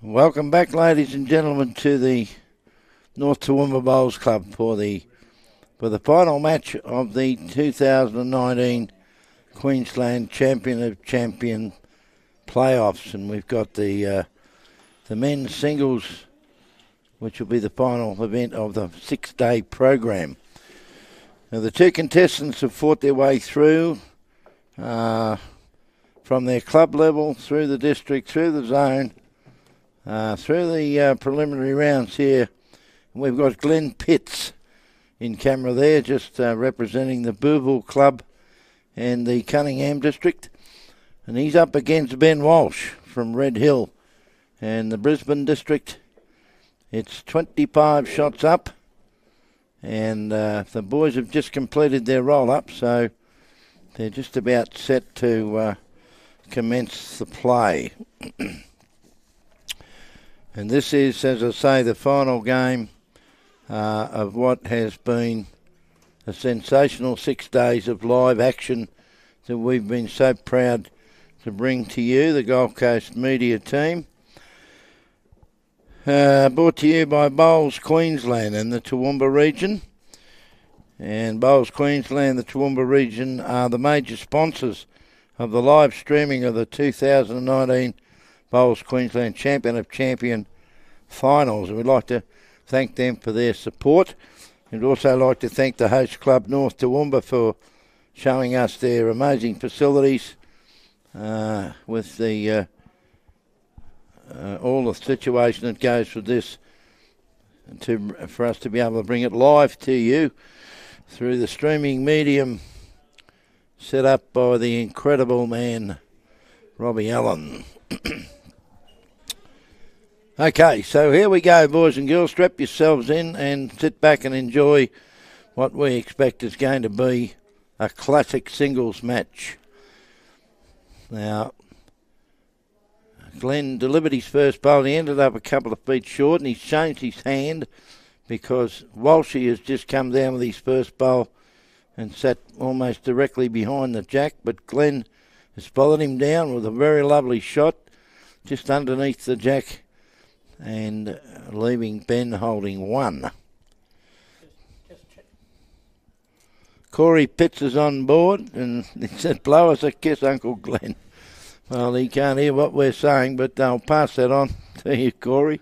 Welcome back, ladies and gentlemen, to the North Toowoomba Bowls Club for the final match of the 2019 Queensland Champion of Champion playoffs, and we've got the men's singles, which will be the final event of the 6-day program. Now, the two contestants have fought their way through from their club level, through the district, through the zone, through the preliminary rounds here. We've got Glen Pitts in camera there, just representing the Brisbane club and the Cunningham district. And he's up against Ben Walsh from Red Hill and the Brisbane district. It's 25 shots up, and the boys have just completed their roll-up, so they're just about set to commence the play. And this is, as I say, the final game of what has been a sensational 6 days of live action that we've been so proud to bring to you, the Gold Coast media team. Brought to you by Bowls Queensland and the Toowoomba region. And Bowls Queensland and the Toowoomba region are the major sponsors of the live streaming of the 2019 Bowls Queensland Champion of Champion finals. And we'd like to thank them for their support. We'd also like to thank the host club North Toowoomba for showing us their amazing facilities with the all the situation that goes with this, for us to be able to bring it live to you through the streaming medium set up by the incredible man Robbie Allen. Okay, so here we go, boys and girls. Strap yourselves in and sit back and enjoy what we expect is going to be a classic singles match. Now, Glen delivered his first bowl. He ended up a couple of feet short, and he's changed his hand because Walshy has just come down with his first bowl and sat almost directly behind the jack. But Glen has followed him down with a very lovely shot just underneath the jack and leaving Ben holding one. Corey Pitts is on board, and he said, "Blow us a kiss, Uncle Glen." Well, he can't hear what we're saying, but I'll pass that on to you, Corey.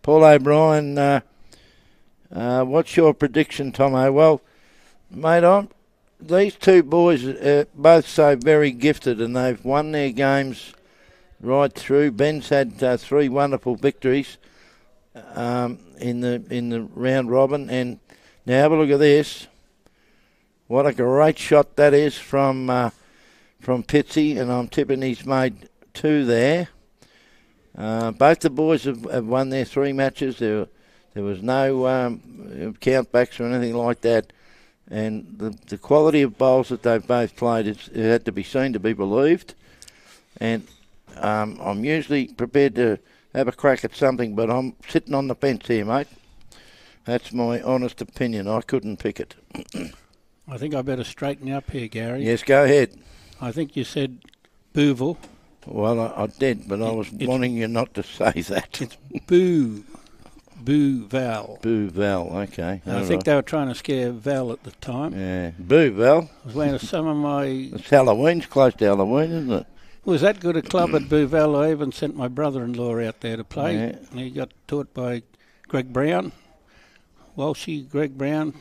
Paul O'Brien, what's your prediction, Tomo? Well, mate, these two boys are both so very gifted, and they've won their games right through. Ben's had 3 wonderful victories in the round robin, and now have a look at this. What a great shot that is from Pitsy, and I'm tipping he's made 2 there. Both the boys have won their 3 matches. There was no countbacks or anything like that. And the quality of bowls that they've both played, it had to be seen to be believed. And I'm usually prepared to have a crack at something, but I'm sitting on the fence here, mate. That's my honest opinion. I couldn't pick it. I think I better straighten you up here, Gary. Yes, go ahead. I think you said Booval. Well, I did, but I was wanting you not to say that. It's Boo-Val. Boo-Val, okay. I think they were trying to scare Val at the time. Yeah, Boo-Val. I was wearing some of my... It's Halloween. It's close to Halloween, isn't it? It was that good a club at Boo-Val. I even sent my brother-in-law out there to play. Yeah. And he got taught by Greg Brown. Walshy, Greg Brown.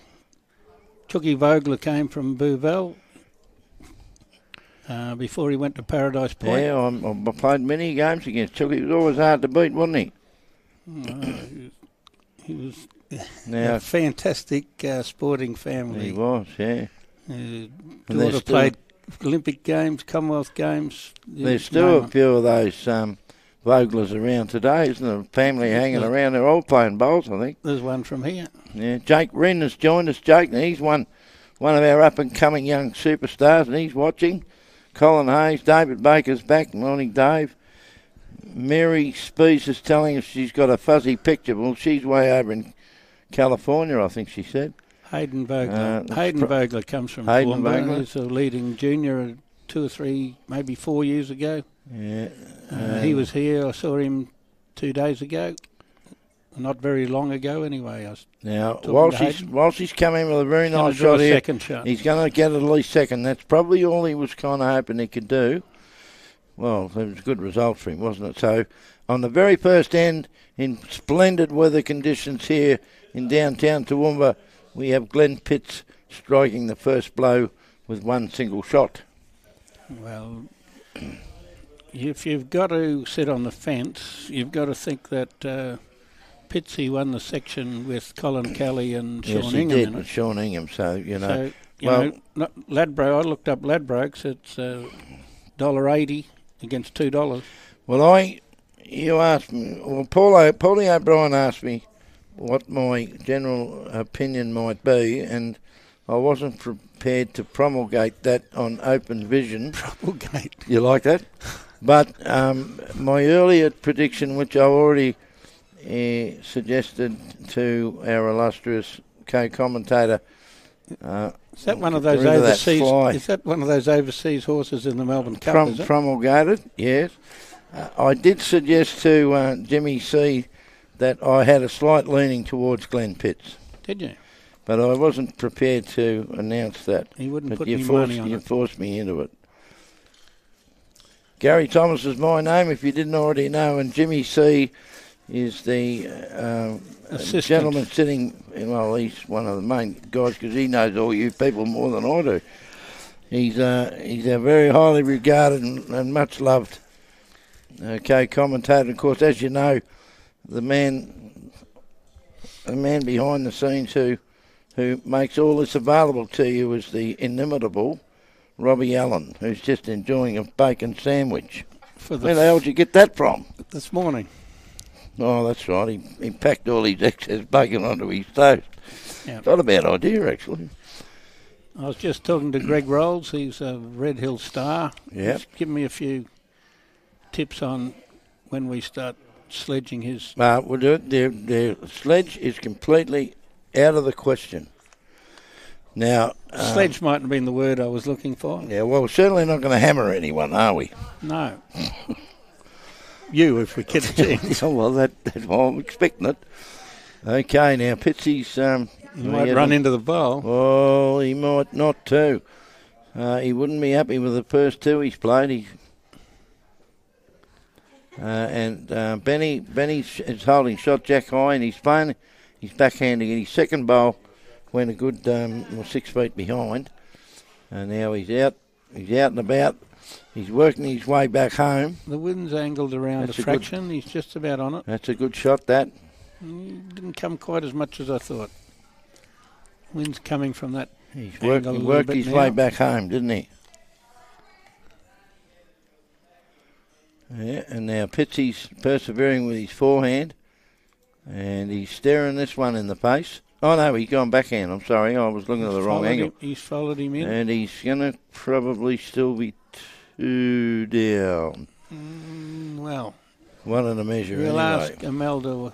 Chucky Vogler came from Boo-Val before he went to Paradise Point. Yeah, I played many games against Chucky. He was always hard to beat, wasn't he? He was Now, a fantastic sporting family. he was, yeah. Daughter played Olympic Games, Commonwealth Games. There's still a few of those Voglers around today, isn't there? Family hanging around. They're all playing bowls, I think. There's one from here. Yeah, Jake Wren has joined us. Jake, and he's one of our up-and-coming young superstars, and he's watching. Colin Hayes, David Baker's back. Morning, Dave. Mary Spees is telling us she's got a fuzzy picture. Well, she's way over in California, I think she said. Hayden Vogler. Hayden Vogler comes from Hayden Toowoomba. Vogler. He's a leading junior 2 or 3, maybe 4 years ago. Yeah. He was here. I saw him 2 days ago. Not very long ago, anyway. Now, Walsh come in with a very nice shot here. Second shot. He's going to get at least second. That's probably all he was kind of hoping he could do. Well, it was a good result for him, wasn't it? So, on the very first end, in splendid weather conditions here in downtown Toowoomba, we have Glen Pitts striking the first blow with one single shot. Well, if you've got to sit on the fence, you've got to think that Pitsy won the section with Colin Kelly and Sean Ingham. Yes, he did, with Sean Ingham, so, you know. Ladbroke, I looked up Ladbrokes, it's $1.80 against $2. Well, you asked me, well, Paulie O'Brien asked me what my general opinion might be, and I wasn't prepared to promulgate that on Open Vision. Promulgate? You like that? But my earlier prediction, which I already suggested to our illustrious co-commentator, is that one of those overseas? Is that one of those overseas horses in the Melbourne Cup? Promulgated, yes. I did suggest to Jimmy C that I had a slight leaning towards Glen Pitts. Did you? But I wasn't prepared to announce that. He wouldn't put any money on it. You forced me into it. Gary Thomas is my name, if you didn't already know, and Jimmy C is the gentleman sitting. Well, he's one of the main guys because he knows all you people more than I do. He's a very highly regarded and much loved co-commentator. Of course, as you know, the man behind the scenes who makes all this available to you is the inimitable Robbie Allen, who's just enjoying a bacon sandwich. Where the hell did you get that from? This morning. Oh, that's right. He packed all his excess bacon onto his toast. Yep. Not a bad idea, actually. I was just talking to Greg Rolls. He's a Red Hill star. Yeah. He's given me a few tips on when we start sledging his... We'll do it. The sledge is completely out of the question. Now... sledge mightn't have been the word I was looking for. Yeah, well, we're certainly not going to hammer anyone, are we? No. You, if we get a chance. Oh, well, that's why I'm expecting it. Okay, now, Pitsy's... he might run into the bowl. Oh, he might not too. He wouldn't be happy with the first two he's played. Benny is holding shot jack high, and he's playing his backhanding in his second bowl. Went a good 6 feet behind, and now he's out and about. He's working his way back home. The wind's angled around a fraction. He's just about on it. That's a good shot, that. Didn't come quite as much as I thought. Wind's coming from that. He's worked his way back home, didn't he? Yeah, and now Pitsy's persevering with his forehand, and he's staring this one in the face. Oh, no, he's gone backhand. I'm sorry. I was looking at the wrong angle. He's followed him in. And he's going to probably still be 2 down. Well. One in a measure, we'll anyway. Ask Imelda,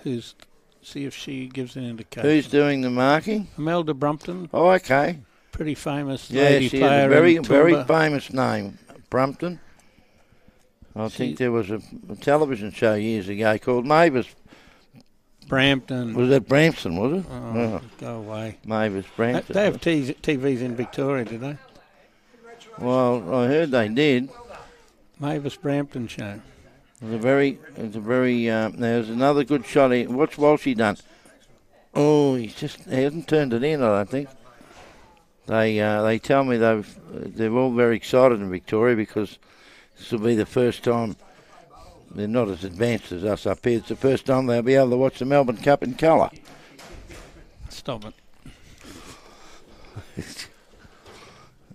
see if she gives an indication. Who's doing the marking? Imelda Brumpton. Oh, okay. Pretty famous lady she player. Is a very famous name, Brumpton. I think there was a television show years ago called Mavis Brampton. Was that Brampton, was it? Oh, go away. Mavis Brampton. They have TVs in Victoria, do they? Well, I heard they did. Mavis Brampton show. It's a very. There's another good shot here. What's Walshy done? Oh, he hasn't turned it in, I don't think. They tell me they're all very excited in Victoria because this will be the first time. They're not as advanced as us up here. It's the first time they'll be able to watch the Melbourne Cup in colour. Stop it.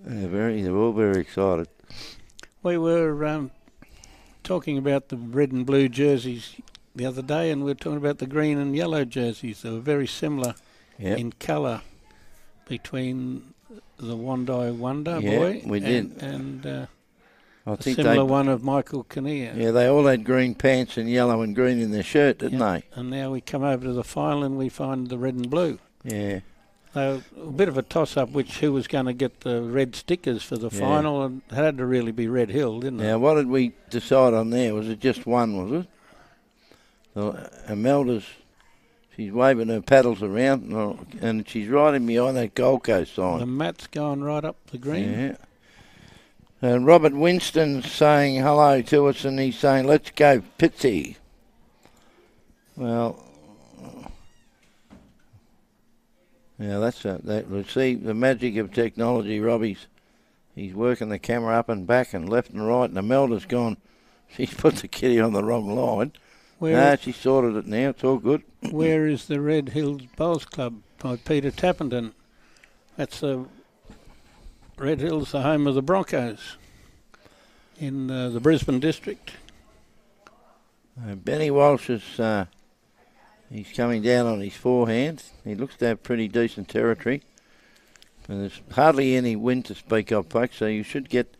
They're all very excited. We were talking about the red and blue jerseys the other day, and we were talking about the green and yellow jerseys. They were very similar in colour between the Wandai Wonder boy we did. and I a think similar one of Michael Kinnear. Yeah, they all had green pants and yellow and green in their shirt, didn't they? And now we come over to the final and we find the red and blue. Yeah. So a bit of a toss-up who was going to get the red stickers for the final, and it had to really be Red Hill, didn't it? Now, what did we decide on there? Was it just one, was it? Imelda's, she's waving her paddles around, and she's riding behind that Gold Coast sign. The mat's going right up the green. Yeah. And Robert Winston's saying hello to us, and he's saying, let's go Pitsy. Well, yeah, let's see the magic of technology. He's working the camera up and back and left and right, and Imelda's gone. She's put the kitty on the wrong line. She sorted it now. It's all good. Where is the Red Hills Bowls Club by Peter Tappenden? That's the Red Hills, the home of the Broncos in the Brisbane district. Benny Walsh is he's coming down on his forehand. He looks to have pretty decent territory. And there's hardly any wind to speak of, folks, so you should get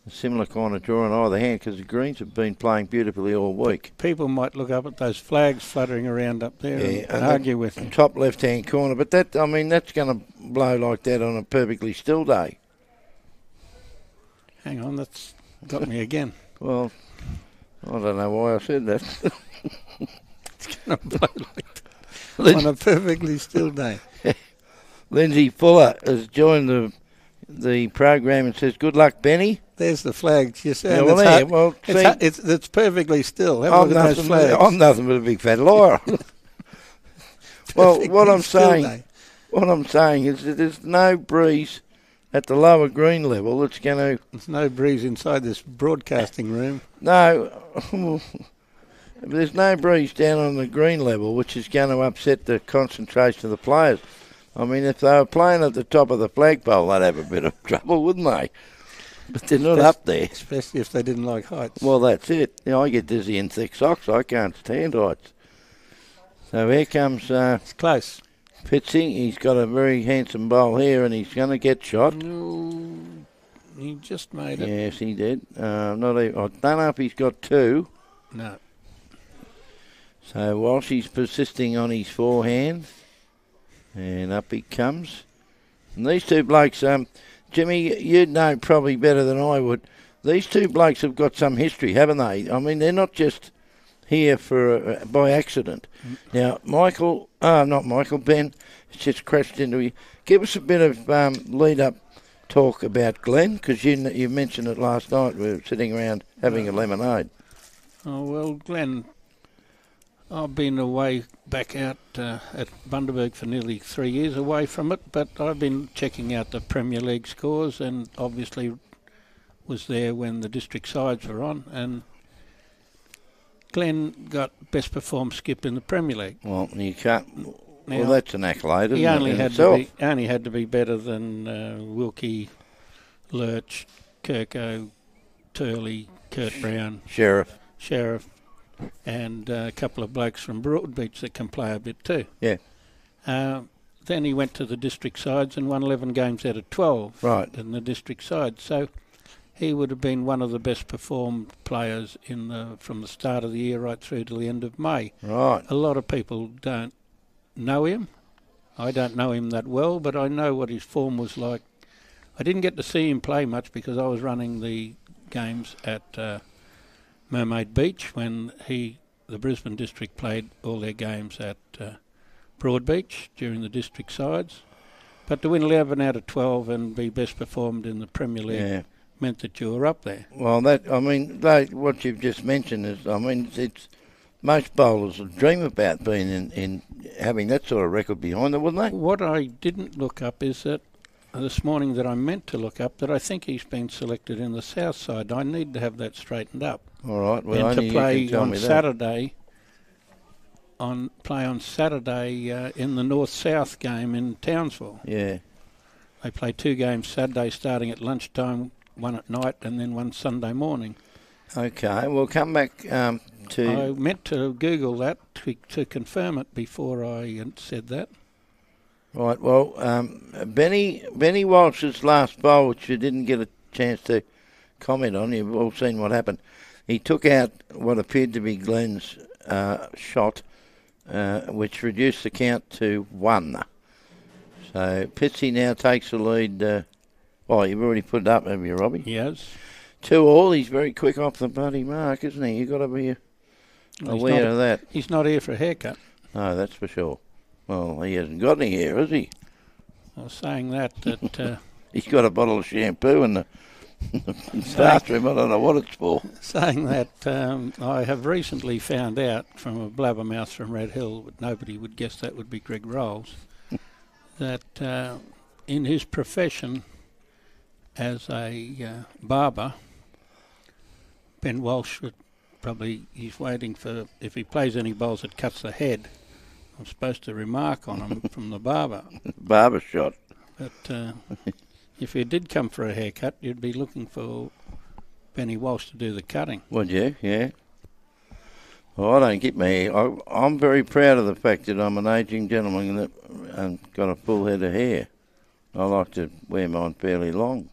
a similar kind of draw on either hand because the greens have been playing beautifully all week. People might look up at those flags fluttering around up there and argue with them. Top left-hand corner, but that's going to blow like that on a perfectly still day. Hang on, that's got me again. Well, I don't know why I said that. It's going to blow like that on a perfectly still day. Lindsay Fuller has joined the program and says, good luck, Benny. There's the flags. You're saying it's perfectly still. Have a look at those flags. I'm nothing but a big fat liar. Well, what I'm saying is that there's no breeze at the lower green level. There's no breeze inside this broadcasting room. No. There's no breeze down on the green level, which is going to upset the concentration of the players. I mean, if they were playing at the top of the flagpole, they'd have a bit of trouble, wouldn't they? But they're not up there. Especially if they didn't like heights. Well, that's it. I get dizzy in thick socks. I can't stand heights. So here comes... it's close. Pitsy. He's got a very handsome bowl here, and he's going to get shot. No, he just made it. Yes, he did. I don't know if he's got two. No. So Walsh is persisting on his forehand. And up he comes. And these two blokes, Jimmy, you'd know probably better than I would. These two blokes have got some history, haven't they? I mean, they're not just here by accident. Now, Ben, has just crashed into you. Give us a bit of lead-up talk about Glen, because you mentioned it last night. We were sitting around having a lemonade. Oh, well, Glen, I've been away back out at Bundaberg for nearly 3 years away from it, but I've been checking out the Premier League scores and obviously was there when the district sides were on, and Glen got best performed skip in the Premier League. Well, you can't... Now, well, that's an accolade, isn't he only it? Only had to be better than Wilkie, Lurch, Kirko, Turley, Kurt Brown, Sheriff, and a couple of blokes from Broadbeach that can play a bit too. Yeah. Then he went to the district sides and won 11 games out of 12 in the district side. So he would have been one of the best performed players from the start of the year right through to the end of May. Right. A lot of people don't know him. I don't know him that well, but I know what his form was like. I didn't get to see him play much because I was running the games at Mermaid Beach when the Brisbane district played all their games at Broadbeach during the district sides. But to win 11 out of 12 and be best performed in the Premier League meant that you were up there. Well, what you've just mentioned is, it's most bowlers would dream about being in having that sort of record behind them, wouldn't they? What I didn't look up is that this morning that I meant to look up that I think he's been selected in the south side. I need to have that straightened up. All right. Well, and to play on Saturday. Play on Saturday in the north-south game in Townsville. Yeah. They play 2 games Saturday starting at lunchtime, one at night, and then one Sunday morning. Okay, we'll come back to... I meant to Google that to confirm it before I said that. Right, well, Benny Walsh's last bowl, which you didn't get a chance to comment on, you've all seen what happened. He took out what appeared to be Glen's shot, which reduced the count to 1. So Pitsy now takes the lead. You've already put it up, haven't you, Robbie? Yes. 2-2. He's very quick off the bloody mark, isn't he? You've got to be Well, aware of that. He's not here for a haircut. No, that's for sure. Well, he hasn't got any hair, has he? I was saying that he's got a bottle of shampoo in the bathroom. I don't know what it's for. Saying that, I have recently found out from a blabbermouth from Red Hill, but nobody would guess that would be Greg Rolls, that in his profession as a barber, Ben Walsh would probably, he's waiting for, if he plays any bowls that cuts the head, I'm supposed to remark on him from the barber. Barber shot. But if you did come for a haircut, you'd be looking for Benny Walsh to do the cutting. Would you? Yeah. Well, I don't get my hair. I'm very proud of the fact that I'm an ageing gentleman that got a full head of hair. I like to wear mine fairly long.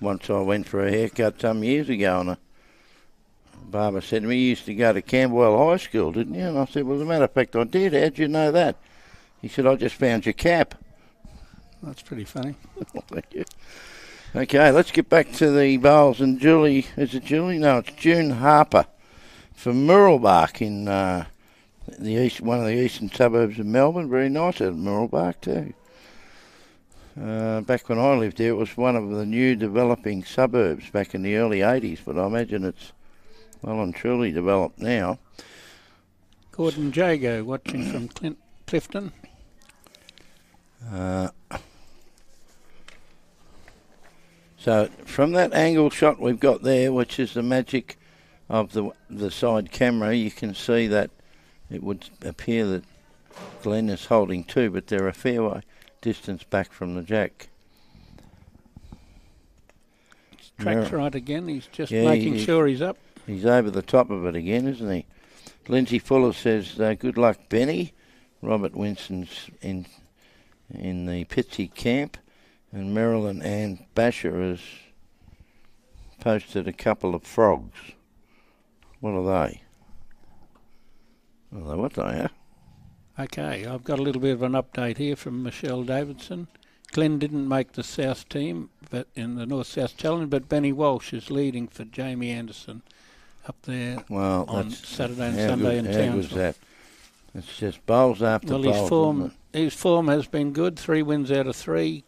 Once I went for a haircut some years ago, and a barber said to me, "You used to go to Camberwell High School, didn't you?" And I said, "Well, as a matter of fact, I did. How'd you know that?" He said, "I just found your cap." That's pretty funny. Thank you. Okay, let's get back to the bowls. And Julie, is it Julie? No, it's June Harper from Murrelbach in the east, one of the eastern suburbs of Melbourne. Very nice out of Murrelbach too. Back when I lived there, it was one of the new developing suburbs back in the early 80s, but I imagine it's well and truly developed now. Gordon Jago watching from Clifton. So from that angle shot we've got there, which is the magic of the side camera, you can see that it would appear that Glen is holding two, but they're a fair way distance back from the jack. Track's right again. He's just making sure he's up. He's over the top of it again, isn't he? Lindsay Fuller says, "Good luck, Benny." Robert Winston's in the Pitsy camp, and Marilyn Ann Basher has posted a couple of frogs. What are they? I don't know what they are. Okay, I've got a little bit of an update here from Michelle Davidson. Glen didn't make the South team, but in the North-South Challenge, but Benny Walsh is leading for Jamie Anderson up there on Saturday and Sunday in Townsville. How good is that? It's just bowls after bowls. His form has been good, 3 wins out of 3,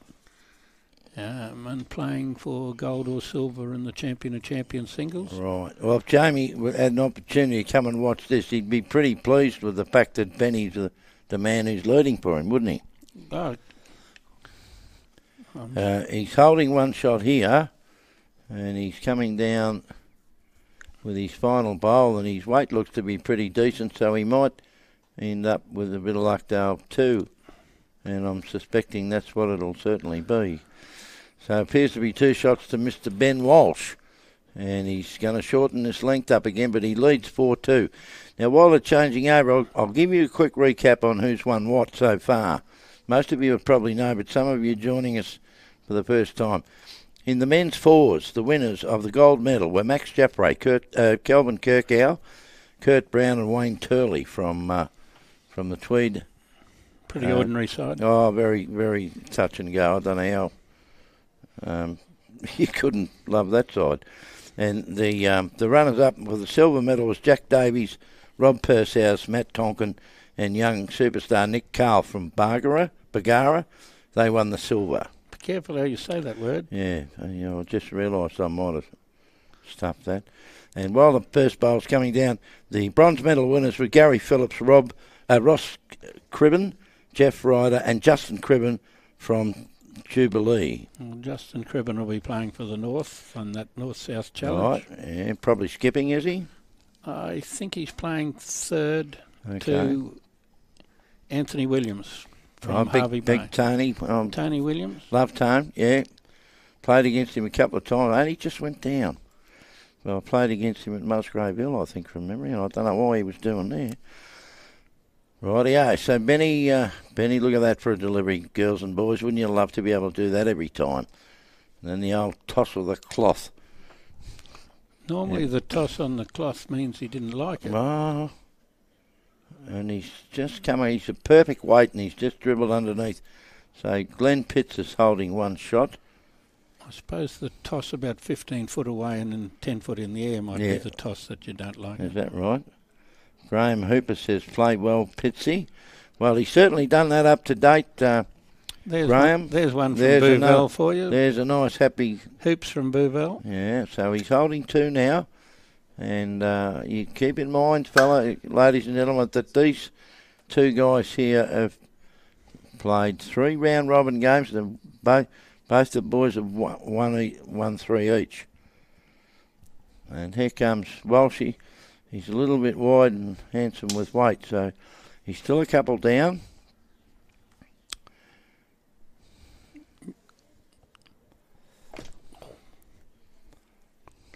and playing for gold or silver in the Champion of Champions singles. Right. Well, if Jamie had an opportunity to come and watch this, he'd be pretty pleased with the fact that Benny's the man who's leading for him, wouldn't he? Oh. He's holding one shot here, and he's coming down with his final bowl, and his weight looks to be pretty decent, so he might end up with a bit of luck down too, and I'm suspecting that's what it'll certainly be. So it appears to be 2 shots to Mr. Ben Walsh, and he's going to shorten this length up again, but he leads 4-2. Now, while they're changing over, I'll give you a quick recap on who's won what so far. Most of you would probably know, but some of you joining us for the first time. In the men's fours, the winners of the gold medal were Max Jaffray, Kelvin Kirkow, Kurt Brown and Wayne Turley from the Tweed. Pretty ordinary side. Oh, very, very touch and go. I don't know how you couldn't love that side. And the runners-up for the silver medal was Jack Davies, Rob Pursehouse, Matt Tonkin, and young superstar Nick Carl from Bagara. They won the silver. Be careful how you say that word. Yeah, I just realised I might have stuffed that. And while the first bowl's coming down, the bronze medal winners were Gary Phillips, Ross Cribben, Jeff Ryder, and Justin Cribben from Jubilee. Well, Justin Cribben will be playing for the North on that North-South Challenge. Right, yeah, probably skipping, is he? I think he's playing third to Anthony Williams from Harvey Bay. Big Tony. Tony Williams. Love Tone, yeah. Played against him a couple of times, and he just went down. Well, I played against him at Musgrave Hill, I think, from memory, and I don't know why he was doing there. Rightio. So, Benny, look at that for a delivery, girls and boys. Wouldn't you love to be able to do that every time? And then the old toss of the cloth. Normally the toss on the cloth means he didn't like it. Oh. And he's just come, he's a perfect weight, and he's just dribbled underneath. So, Glenn Pitts is holding one shot. I suppose the toss about 15 foot away and then 10 foot in the air might be the toss that you don't like. Is that right? Graham Hooper says, played well, Pitsy. Well, he's certainly done that up to date, Graham. There's one from Bouvelle for you. There's a nice happy... Hoops from Bouvelle. Yeah, so he's holding 2 now. And you keep in mind, ladies and gentlemen, that these 2 guys here have played 3 round-robin games. And both the boys have won 3 each. And here comes Walshy. He's a little bit wide and handsome with weight, so he's still a couple down.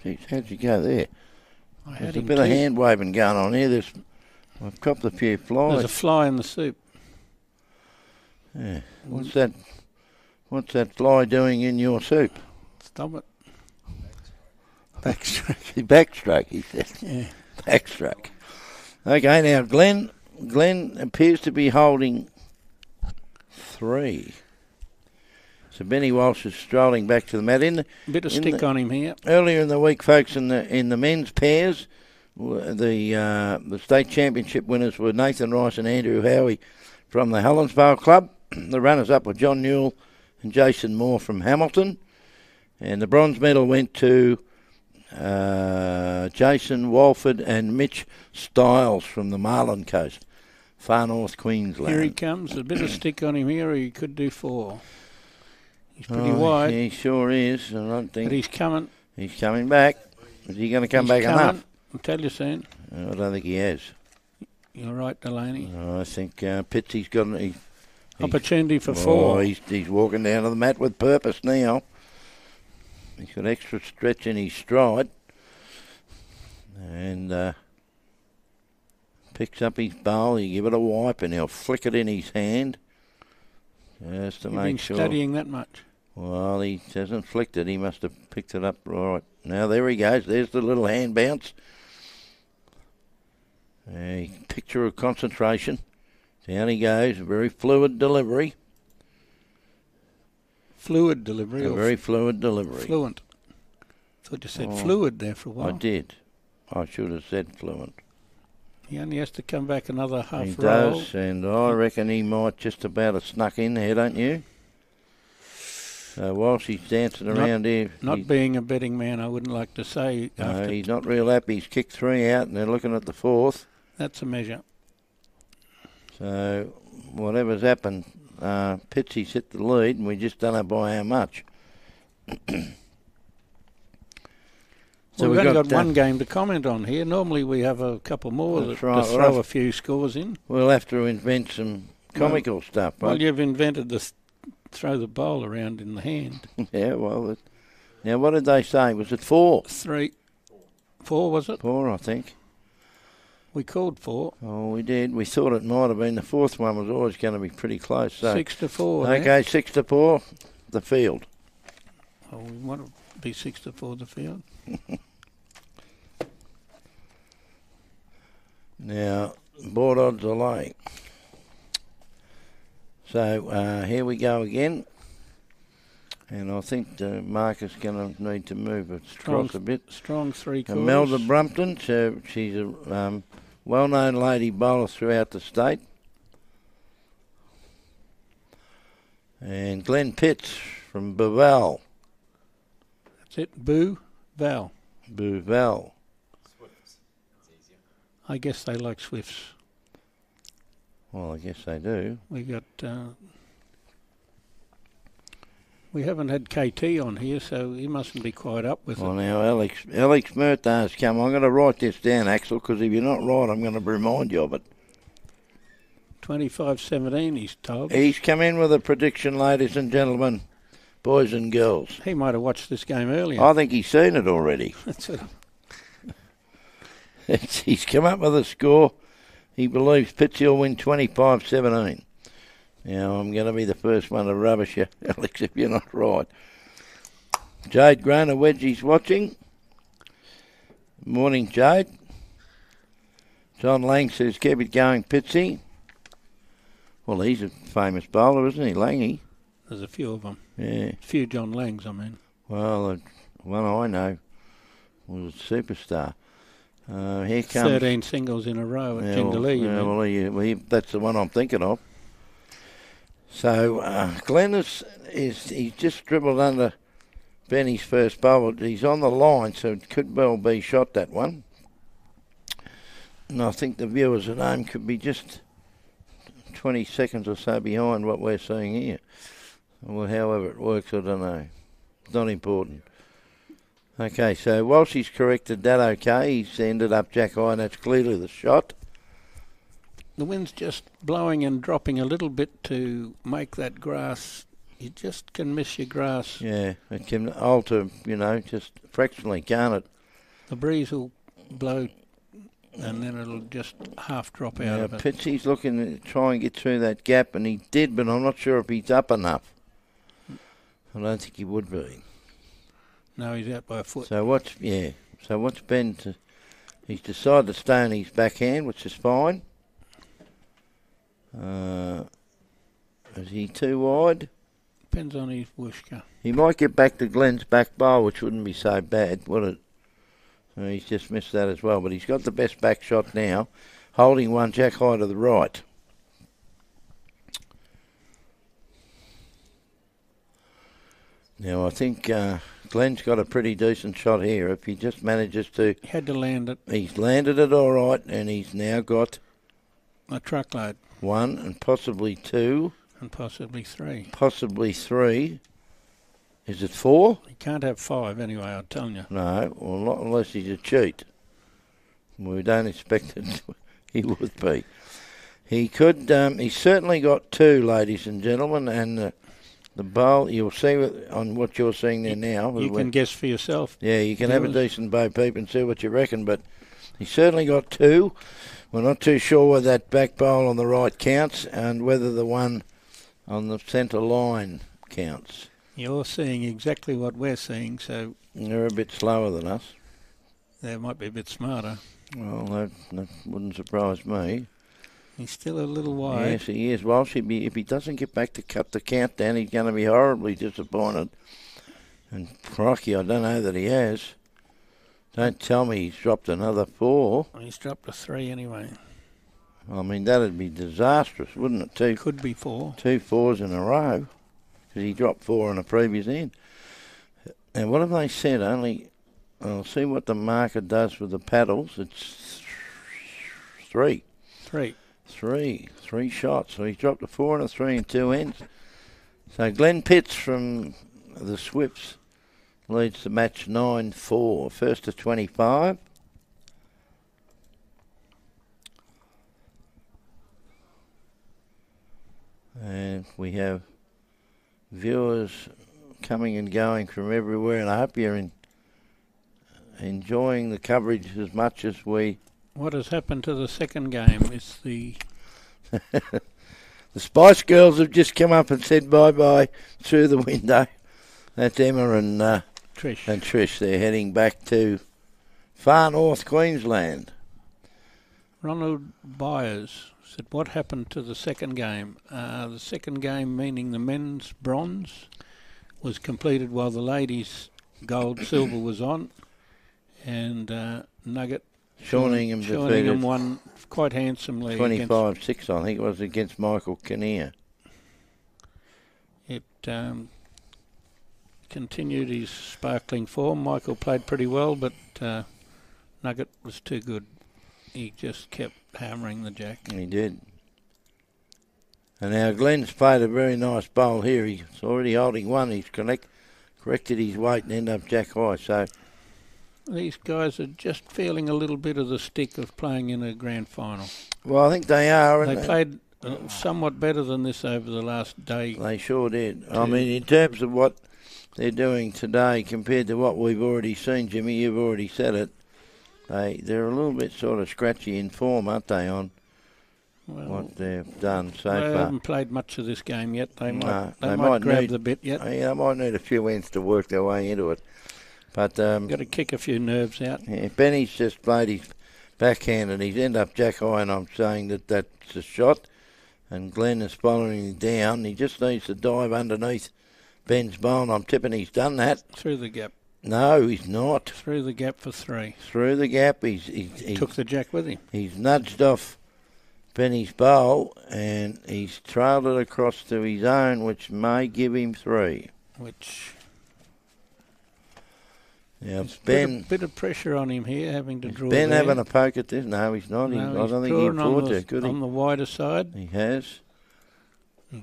Jeez, how'd you go there? There's a bit of hand waving going on here. I've copped a few flies. There's a fly in the soup. Yeah. What's that fly doing in your soup? Stop it. Backstroke, he said. Yeah. Backstroke. Okay, now Glen appears to be holding 3. So Benny Walsh is strolling back to the mat. Bit of stick on him here. Earlier in the week, folks, in the men's pairs, the state championship winners were Nathan Rice and Andrew Howie from the Helensvale Club. The runners-up were John Newell and Jason Moore from Hamilton. And the bronze medal went to Jason Walford and Mitch Stiles from the Marlin Coast, far north Queensland. Here he comes. A bit of stick on him here, or he could do 4. He's pretty wide. He sure is. I don't think. But he's coming. He's coming back. Is he going to come back enough? I'll tell you soon. I don't think he has. You're right, Delaney. I think Pitsy's got an opportunity for 4. He's walking down to the mat with purpose now. He's got extra stretch in his stride. And picks up his bowl. You give it a wipe and he'll flick it in his hand. Just to make sure. You've been studying that much? Well, he hasn't flicked it. He must have picked it up right. Now there he goes. There's the little hand bounce. A picture of concentration. Down he goes. Very fluid delivery. Fluid delivery? A very fluid delivery. Fluent. Thought you said fluid there for a while. I did. I should have said fluent. He only has to come back another half roll. He does, and I reckon he might just about have snuck in there, don't you? So whilst he's dancing around here... Not being a betting man, I wouldn't like to say... No, he's not real happy. He's kicked 3 out, and they're looking at the 4th. That's a measure. So whatever's happened, Pitsy's hit the lead, and we just don't know by how much. So we've only got one game to comment on here. Normally we have a couple more to throw a few scores in. We'll have to invent some comical stuff. Right? Well, you've invented the throw the bowl around in the hand. Yeah, well, now what did they say? Was it 4? 3. 4, was it? 4, I think. We called 4. Oh, we did. We thought it might have been. The 4th one was always going to be pretty close. So 6-4. Okay, 6-4, the field. Oh, we want to be 6-4 the field. Now, board odds are laying. So here we go again. And I think Mark is going to need to move it across a bit. Strong 3/4. Imelda Brumpton, she's a well-known lady bowler throughout the state. And Glen Pitts from Bouvelle. That's it, Bouvelle. Bouvelle. I guess they like Swifts. Well, I guess they do. We got... we haven't had KT on here, so he mustn't be quite up with it. Well, now, Alex Murtaugh's come. I'm going to write this down, Axel, because if you're not right, I'm going to remind you of it. 25-17, he's told. He's come in with a prediction, ladies and gentlemen, boys and girls. He might have watched this game earlier. I think he's seen it already. That's it. He's come up with a score. He believes Pitsy will win 25-17. Now, I'm going to be the first one to rubbish you, Alex, if you're not right. Jade Groner Wedgie's watching. Morning, Jade. John Lang says, keep it going, Pitsy. Well, he's a famous bowler, isn't he, Langy? There's a few of them. Yeah. A few John Langs, I mean. Well, the one I know was a superstar. Here comes 13 singles in a row at Jindalee, you mean? Well, that's the one I'm thinking of. So Glen he's just dribbled under Benny's first bowl. He's on the line, so it could well be shot, that one. And I think the viewers at home could be just 20 seconds or so behind what we're seeing here. Well, however it works, I don't know. It's not important. Okay, so Walsh he's corrected that okay. He's ended up jack high, and that's clearly the shot. The wind's just blowing and dropping a little bit to make that grass. You just can miss your grass. Yeah, it can alter, just fractionally, can't it? The breeze will blow and then it'll just half drop out of it. Pitsy's looking to try and get through that gap, and he did, but I'm not sure if he's up enough. I don't think he would be. No, he's out by a foot. So what's Ben he's decided to stay on his backhand, which is fine. Is he too wide? Depends on his whooshka. He might get back to Glen's back bowl, which wouldn't be so bad, would it? He's just missed that as well, but he's got the best back shot now, holding one jack high to the right. Now, I think Glen's got a pretty decent shot here. If he just manages to... He had to land it. He's landed it all right, and he's now got... A truckload. 1 and possibly 2. And possibly 3. Possibly 3. Is it 4? He can't have 5 anyway, I'm telling you. No, well, not unless he's a cheat. We don't expect it. He would be. He could... he's certainly got 2, ladies and gentlemen, and... the bowl, you'll see on what you're seeing there now. You can guess for yourself. Yeah, you can have a decent bo peep and see what you reckon, but he's certainly got 2. We're not too sure whether that back bowl on the right counts and whether the one on the centre line counts. You're seeing exactly what we're seeing, so... They're a bit slower than us. They might be a bit smarter. Well, that wouldn't surprise me. He's still a little wide. Yes, he is. Well, if he doesn't get back to cut the count down, he's going to be horribly disappointed. And crikey, I don't know that he has. Don't tell me he's dropped another 4. He's dropped a 3 anyway. I mean, that'd be disastrous, wouldn't it? Could be 4. 2 4s in a row, because he dropped 4 on the previous end. And what have they said? I'll see what the marker does with the paddles. It's 3. 3 shots. So he's dropped a 4 and a 3 in 2 ends. So Glen Pitts from the Swifts leads the match 9-4. First to 25. And we have viewers coming and going from everywhere, and I hope you're enjoying the coverage as much as we... What has happened to the second game is the... The Spice Girls have just come up and said bye-bye through the window. That's Emma and Trish. And Trish. They're heading back to far north Queensland. Ronald Byers said, what happened to the second game? The second game, meaning the men's bronze, was completed while the ladies' silver was on. And Nugget... Cunningham won quite handsomely. 25-6, I think it was, against Michael Kinnear. It continued his sparkling form. Michael played pretty well, but Nugget was too good. He just kept hammering the jack. He did. And now Glen's played a very nice bowl here. He's already holding 1. He's corrected his weight and ended up jack high. So these guys are just feeling a little bit of the stick of playing in a grand final. Well, I think they are. They played somewhat better than this over the last day. They sure did. I mean, in terms of what they're doing today compared to what we've already seen, Jimmy, you've already said it, they're a little bit sort of scratchy in form, aren't they, on what they've done so far? They haven't played much of this game yet. They might grab the bit yet. Yeah, they might need a few ends to work their way into it. But got to kick a few nerves out. Yeah, Benny's just played his backhand and he's ended up jack high, and I'm saying that that's a shot. And Glen is following him down. He just needs to dive underneath Ben's bowling. I'm tipping he's done that. Through the gap. No, he's not. Through the gap for 3. Through the gap. He took the jack with him. He's nudged off Benny's bowl and he's trailed it across to his own, which may give him 3. Which... Now, Ben... Bit of pressure on him here, having to draw Ben there. having a poke at this? No, he's not. No, I don't think he can afford to, could he? On the wider side. He has. He's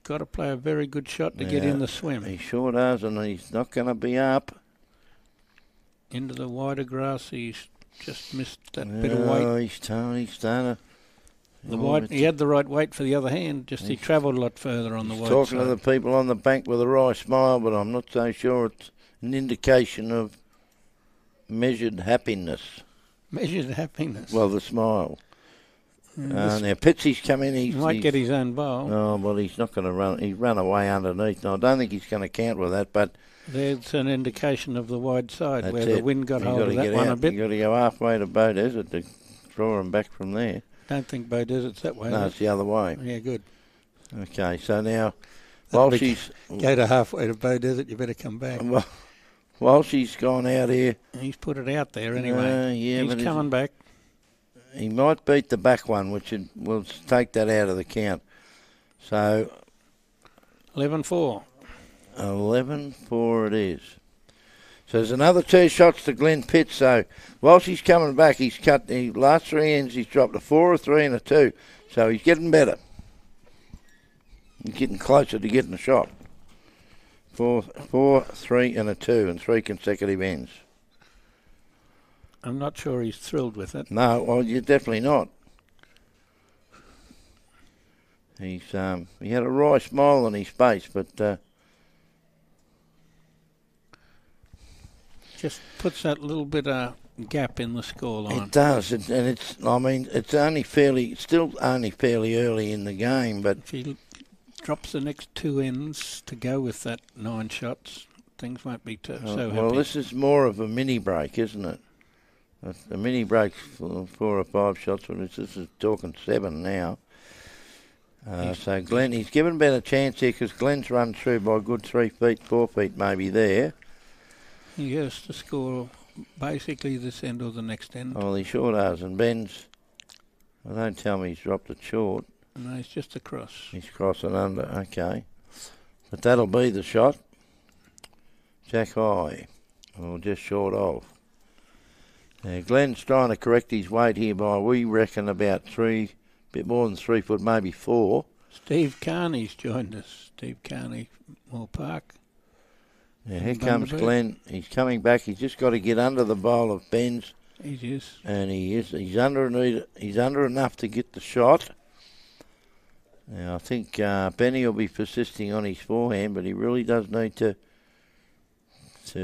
got to play a very good shot to get in the swim. He sure does, and he's not going to be up. Into the wider grass, he's just missed that bit of weight. Oh, he's starting to... He had the right weight for the other hand, just he travelled a lot further on the wide talking side. to the people on the bank with a wry smile, but I'm not so sure it's an indication of measured happiness. Measured happiness? Well, the smile. Now, Pitsy's come in. He might get his own bowl. Oh, well, he's not going to run. He's run away underneath. No, I don't think he's going to count with that, but... There's an indication of the wide side where the wind got hold of that one a bit. You've got to go halfway to Bow Desert to draw him back from there. Don't think Bow Desert's that way. No, it's the other way. Yeah, good. Okay, so now, while she's... Go to halfway to Bow Desert, you better come back. Well, while she's gone out here... He's put it out there anyway. He's coming back. He might beat the back one, which will take that out of the count. So... 11-4. 11-4 it is. So there's another 2 shots to Glen Pitts. So while she's coming back, he's cut the last 3 ends. He's dropped a 4, a 3, and a 2. So he's getting better. He's getting closer to getting a shot. 4, 3, and a 2, and 3 consecutive ends. I'm not sure he's thrilled with it. No, well, you're definitely not. He had a wry smile on his face, but just puts that little bit of gap in the scoreline. It does, and it's still only fairly early in the game, but if he drops the next 2 ends to go with that 9 shots, things won't be so happy. Well, this is more of a mini break, isn't it? A mini break for 4 or 5 shots. This is talking 7 now. So Glen, he's given better chance here because Glen's run through by a good 3 feet, 4 feet maybe there. He has to score basically this end or the next end. Oh, he sure does. And Ben's, don't tell me he's dropped it short. No, he's just across. He's crossing under, okay. But that'll be the shot. Jack high, or just short of. Now, Glen's trying to correct his weight here by, we reckon, about 3, bit more than 3 foot, maybe 4. Steve Carney's joined us. Steve Carney, Moore Park. Yeah, here comes Glen. He's coming back. He's just got to get under the bowl of Ben's. He is. And he is. He's under enough to get the shot. Now, I think Benny will be persisting on his forehand, but he really does need to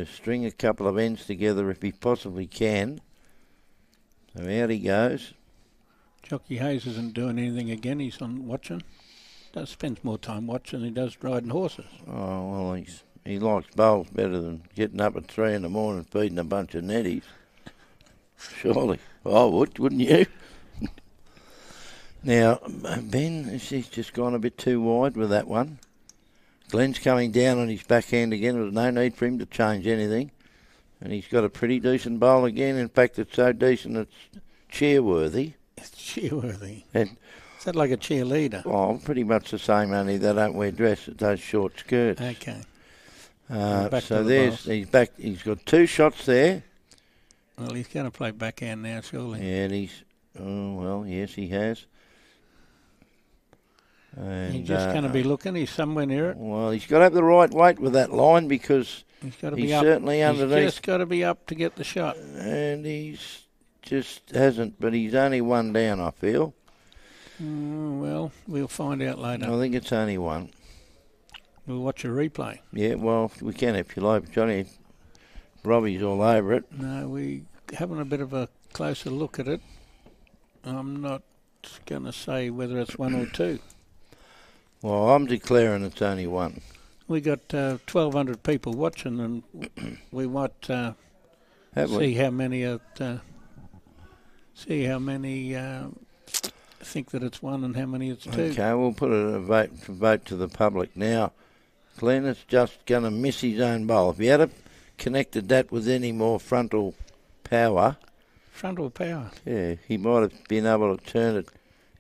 string a couple of ends together if he possibly can. So out he goes. Jockey Hayes isn't doing anything again. He's on watching. Spends more time watching than he does riding horses. Oh, well, he likes bowls better than getting up at 3 in the morning feeding a bunch of netties. Surely. I would, wouldn't you? Now, Ben, he's just gone a bit too wide with that one. Glen's coming down on his backhand again. There's no need for him to change anything. And he's got a pretty decent bowl again. In fact, it's so decent it's chair-worthy. It's chair-worthy. And is that like a cheerleader? Oh, pretty much the same, only they don't wear dresses, those short skirts. Okay. So he's back. He's got 2 shots there. Well, he's going to play backhand now, surely. Yeah, and yes, he has. And he's just going to be looking. He's somewhere near it. Well, he's got to have the right weight with that line because he's got to be certainly underneath. He's just got to be up to get the shot. And he's just hasn't, but he's only 1 down, I feel. Well, we'll find out later. I think it's only 1. We'll watch a replay. Yeah, well, we can if you like. Johnny, Robbie's all over it. No, we're having a bit of a closer look at it. I'm not going to say whether it's 1 or 2. Well, I'm declaring it's only 1. We got 1,200 people watching, and we might see how many think that it's 1 and how many it's 2. Okay, we'll put a vote to the public now. Glen is just going to miss his own bowl. If he had connected that with any more frontal power... Frontal power? Yeah, he might have been able to turn it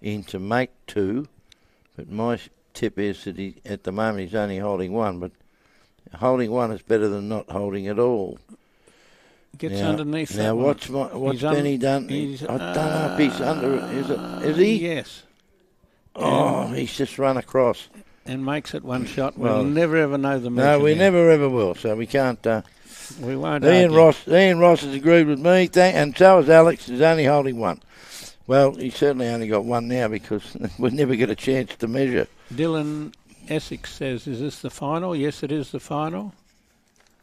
into make 2. But my tip is that at the moment he's only holding 1. But holding 1 is better than not holding at all. Gets underneath that. Now, what's Benny done? I don't know if he's under. Is he? Yes. Oh, he's just run across. And makes it one shot. We'll never ever know the measure. No, we never ever will, so we can't. We won't. Ian Ross has agreed with me, and so has Alex. He's only holding 1. Well, he's certainly only got 1 now because we never get a chance to measure. Dylan Essex says, is this the final? Yes, it is the final.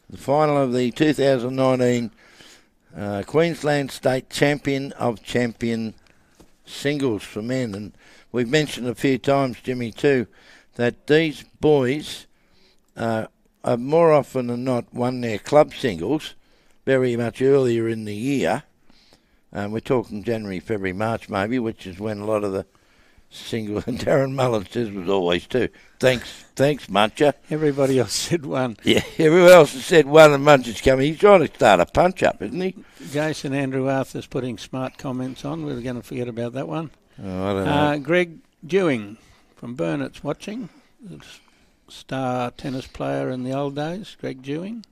The final of the 2019 Queensland State Champion of Champion Singles for men. And we've mentioned a few times, Jimmy, too, that these boys have more often than not won their club singles very much earlier in the year. We're talking January, February, March maybe, which is when a lot of the singles, and Darren Mullen says was always 2. Thanks, Muncher. Everybody else said 1. Yeah, everyone else has said 1 and Muncher's coming. He's trying to start a punch-up, isn't he? Jason Andrew Arthur's putting smart comments on. We're going to forget about that one. Oh, I don't know. Greg Dewing from Burnet's watching. Star tennis player in the old days, Greg Dewing.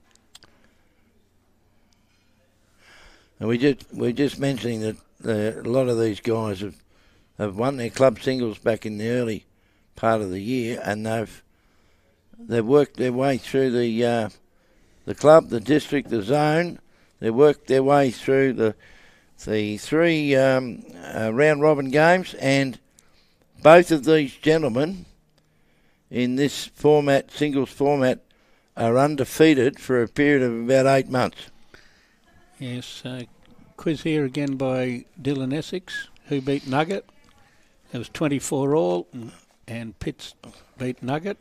And we're just mentioning that a lot of these guys have won their club singles back in the early part of the year, and they've worked their way through the club, the district, the zone. They worked their way through the 3 round robin games, and both of these gentlemen in this format, singles format, are undefeated for a period of about 8 months. Yes, quiz here again by Dylan Essex, who beat Nugget. It was 24 all, and Pitts beat Nugget.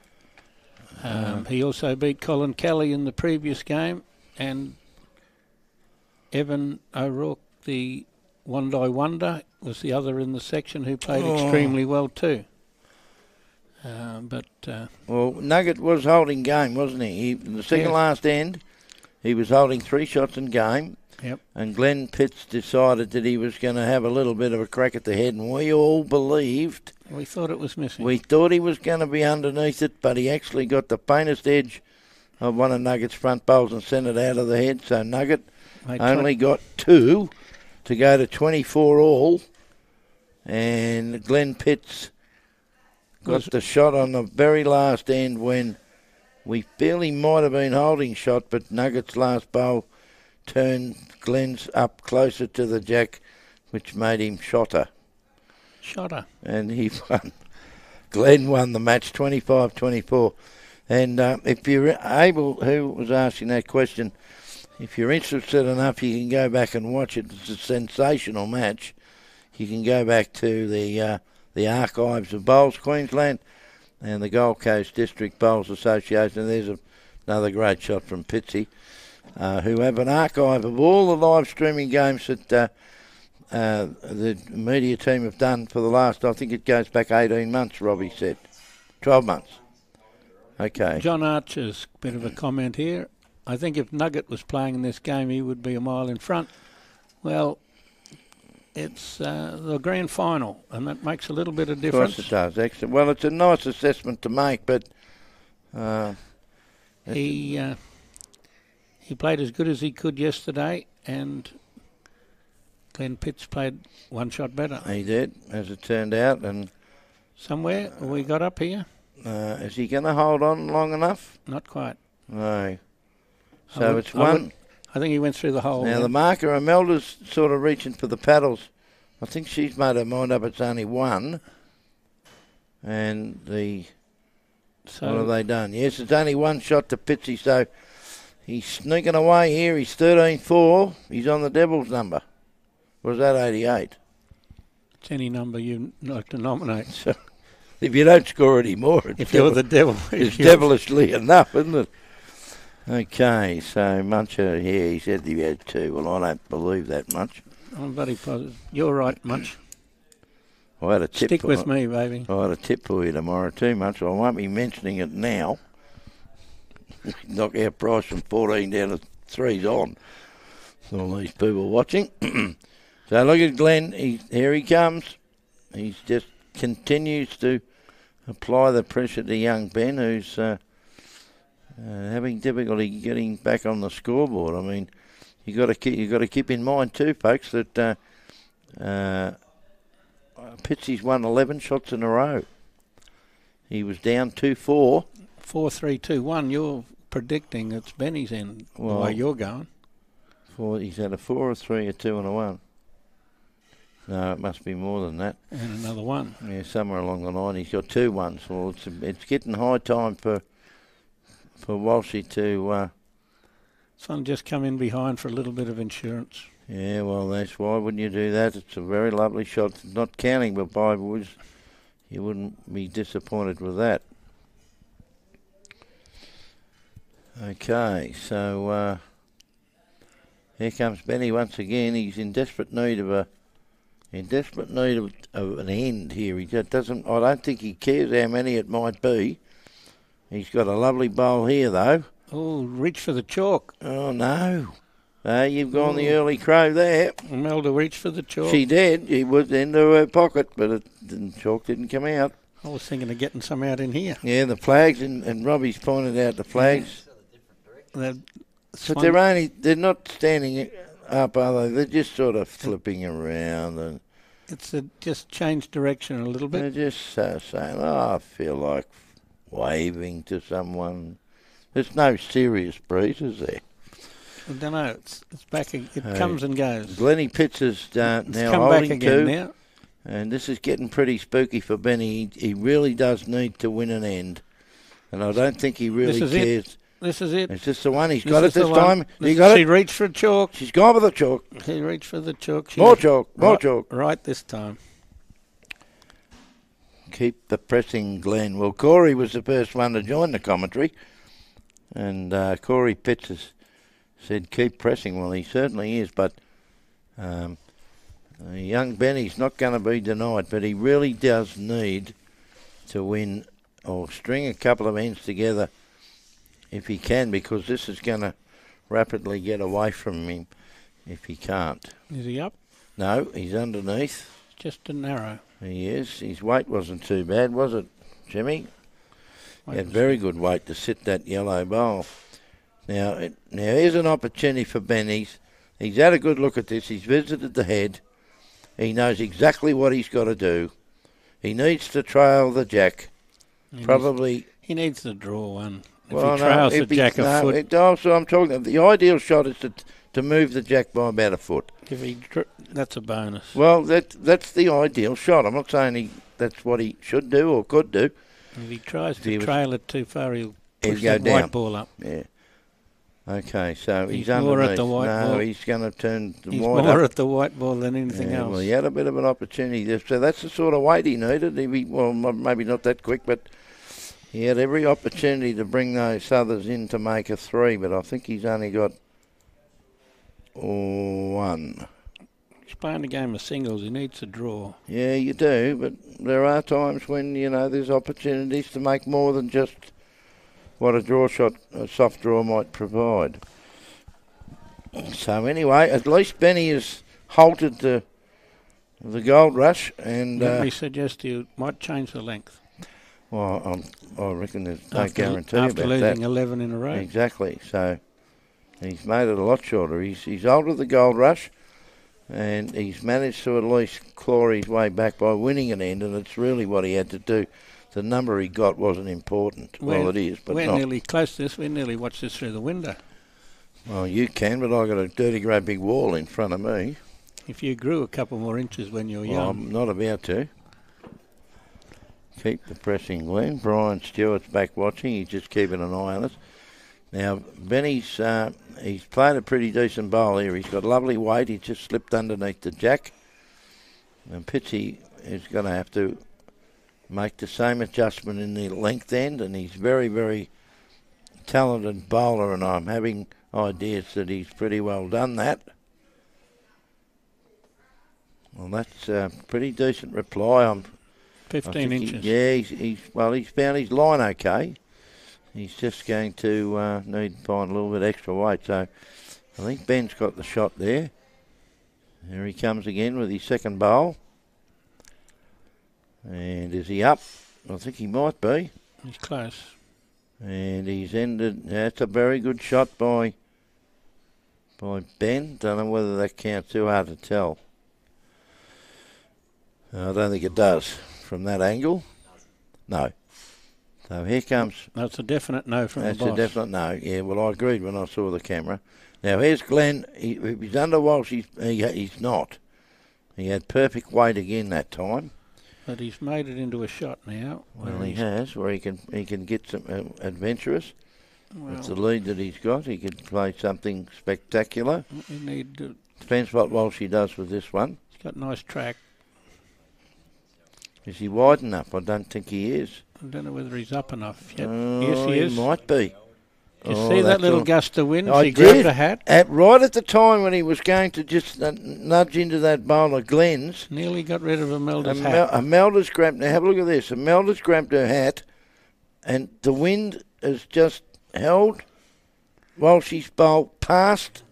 He also beat Colin Kelly in the previous game, and Evan O'Rourke, the Wondai Wonder, was the other in the section who played extremely well too. Well, Nugget was holding game, wasn't he? In the second last end, he was holding 3 shots in game. Yep. And Glen Pitts decided that he was going to have a little bit of a crack at the head, and we all believed. We thought it was missing. We thought he was going to be underneath it, but he actually got the faintest edge of one of Nugget's front bowls and sent it out of the head. So Nugget only got 2 to go to 24 all, and Glen Pitts got the shot on the very last end when we barely might have been holding shot, but Nugget's last bowl turned Glen's up closer to the jack, which made him shotter. And he won. Glen won the match 25-24. And if you're able, who was asking that question, if you're interested enough, you can go back and watch it. It's a sensational match. You can go back to the archives of Bowls Queensland and the Gold Coast District Bowls Association. There's another great shot from Pitsy, who have an archive of all the live streaming games that the media team have done for the last, I think it goes back 18 months, Robbie said. 12 months. Okay. John Archer's bit of a comment here. I think if Nugget was playing in this game, he would be a mile in front. Well, it's the grand final, and that makes a little bit of difference. Of course it does. Excellent. Well, it's a nice assessment to make, but he played as good as he could yesterday, and Glen Pitts played 1 shot better. He did, as it turned out. And somewhere we got up here. Is he going to hold on long enough? Not quite. No. So it's one. I think he went through the hole. Now the marker, Imelda's sort of reaching for the paddles. I think she's made her mind up. It's only 1. And what have they done? Yes, it's only 1 shot to Pitsy. So he's sneaking away here. He's 13-4. He's on the Devil's number. Was that 88? It's any number you like to nominate. So if you don't score any more, if you're the devil, it's devilishly enough, isn't it? Okay, so Muncher here, he said he had 2. Well, I don't believe that much. I'm very positive. You're right, Munch. I had a tip. Stick with me, baby. I had a tip for you tomorrow too, Munch. I won't be mentioning it now. knock our price from 14 down to 3's on. All these people watching. So look at Glen. Here he comes. He just continues to apply the pressure to young Ben, who's having difficulty getting back on the scoreboard. I mean, you got to keep in mind too, folks, that Pitsy's won 11 shots in a row. He was down 2-4. 4-3-2-1. You're predicting it's Benny's end, the way you're going. He's had a 4, a 3, a 2 and a 1. No, it must be more than that. And another 1. Yeah, somewhere along the line. He's got 2 1s. Well, it's getting high time for Walshy to... Son just come in behind for a little bit of insurance. Yeah, well, that's why wouldn't you do that? It's a very lovely shot. Not counting, but by Woods, you wouldn't be disappointed with that. Okay, so here comes Benny once again. He's in desperate need of an end here. He doesn't. I don't think he cares how many it might be. He's got a lovely bowl here, though. Oh, reach for the chalk. Oh no! You've gone the early crow there. Imelda reached for the chalk. She did. He was into her pocket, but chalk didn't come out. I was thinking of getting some out in here. Yeah, the flags, and Robbie's pointed out the flags. Yeah. But they're not standing up, are they? They're just sort of flipping around. And it's just changed direction a little bit. They're just saying, I feel like waving to someone. There's no serious breeze, is there? I don't know. It's back. It comes and goes. Glennie Pitts is now come holding back again 2. Now. And this is getting pretty spooky for Benny. He really does need to win an end. And I don't think he really cares. This is it. It's just the one. He's got it this time. She reached for chalk. She's gone for the chalk. She reached for the chalk. More chalk. Right this time. Keep the pressing, Glen. Well, Corey was the first one to join the commentary. And Corey Pitts has said keep pressing. Well, he certainly is. But young Benny's not going to be denied. But he really does need to win or string a couple of ends together if he can, because this is going to rapidly get away from him if he can't. Is he up? No, he's underneath. Just a narrow. He is. His weight wasn't too bad, was it, Jimmy? He had very good weight to sit that yellow bowl. Now here's an opportunity for Ben. He's had a good look at this. He's visited the head. He knows exactly what he's got to do. He needs to trail the jack. He needs to draw one. Well, if he trails the jack a foot. So I'm talking. The ideal shot is to move the jack by about a foot. That's a bonus. Well, that's the ideal shot. I'm not saying that's what he should do or could do. If he tries to trail it too far, he'll push go that down. white ball up. Yeah. Okay, so he's more underneath. at the white ball. No, he's going to turn the He's white more up. at the white ball than anything else. Well, he had a bit of an opportunity there. So that's the sort of weight he needed. Maybe not that quick, but he had every opportunity to bring those others in to make a 3, but I think he's only got 1. He's playing a game of singles. He needs to draw. Yeah, you do, but there are times when, there's opportunities to make more than just what a soft draw might provide. So anyway, at least Benny has halted the gold rush. And let me suggest you might change the length. Well, I reckon there's no guarantee after about losing that. 11 in a row. Exactly. So he's made it a lot shorter. He's altered the gold rush, and he's managed to at least claw his way back by winning an end, and it's really what he had to do. The number he got wasn't important. Well, it is, but we're not. Nearly close to this. We nearly watched this through the window. Well, you can, but I've got a dirty great big wall in front of me. If you grew a couple more inches when you were young. I'm not about to. Keep the pressing, Glen. Brian Stewart's back watching. He's just keeping an eye on us. Now, Benny's he's played a pretty decent bowl here. He's got lovely weight. He's just slipped underneath the jack. And Pitsy is going to have to make the same adjustment in the length end, and he's very, very talented bowler, and I'm having ideas that he's pretty well done that. Well, that's a pretty decent reply. 15 inches. He's found his line okay. he's just going to need to find a little bit extra weight. So I think Ben's got the shot there. Here he comes again with his second bowl. And is he up? I think he might be. He's close. And he's ended. That's a very good shot by Ben. Don't know whether that counts. Too hard to tell. I don't think it does from that angle. No. So here comes. That's a definite no from the boss. That's a definite no. Yeah, well, I agreed when I saw the camera. Now, here's Glen. If he's under Walsh, he's not. He had perfect weight again that time. But he's made it into a shot now. Well, he has, where he can get some adventurous. Well, with the lead that he's got, he could play something spectacular. Depends what Walsh he does with this one. He's got nice track. Is he wide enough? I don't think he is. I don't know whether he's up enough yet. Oh, yes, he is. He might be. You see that little gust of wind? I He grabbed a hat. Right at the time when he was going to just nudge into that bowl of Glen's. Nearly got rid of Imelda's hat. Imelda's grabbed. Now have a look at this. Imelda's grabbed her hat, and the wind has just held while she's bowled past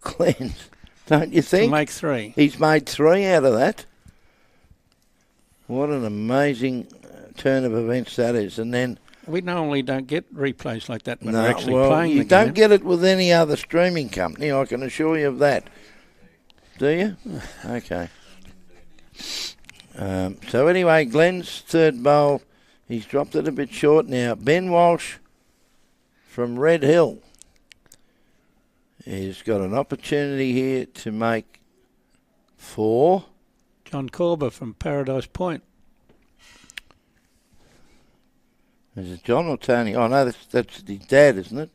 Glen's. Don't you think? To make three. He's made three out of that. What an amazing turn of events that is. And then we normally don't get replays like that when we're actually playing you the don't game. get it with any other streaming company, I can assure you of that. Do you? Okay. So anyway, Glen's third bowl, he's dropped it a bit short now. Ben Walsh from Red Hill has got an opportunity here to make 4. John Corber from Paradise Point. Is it John or Tony? Oh, no, that's his dad, isn't it?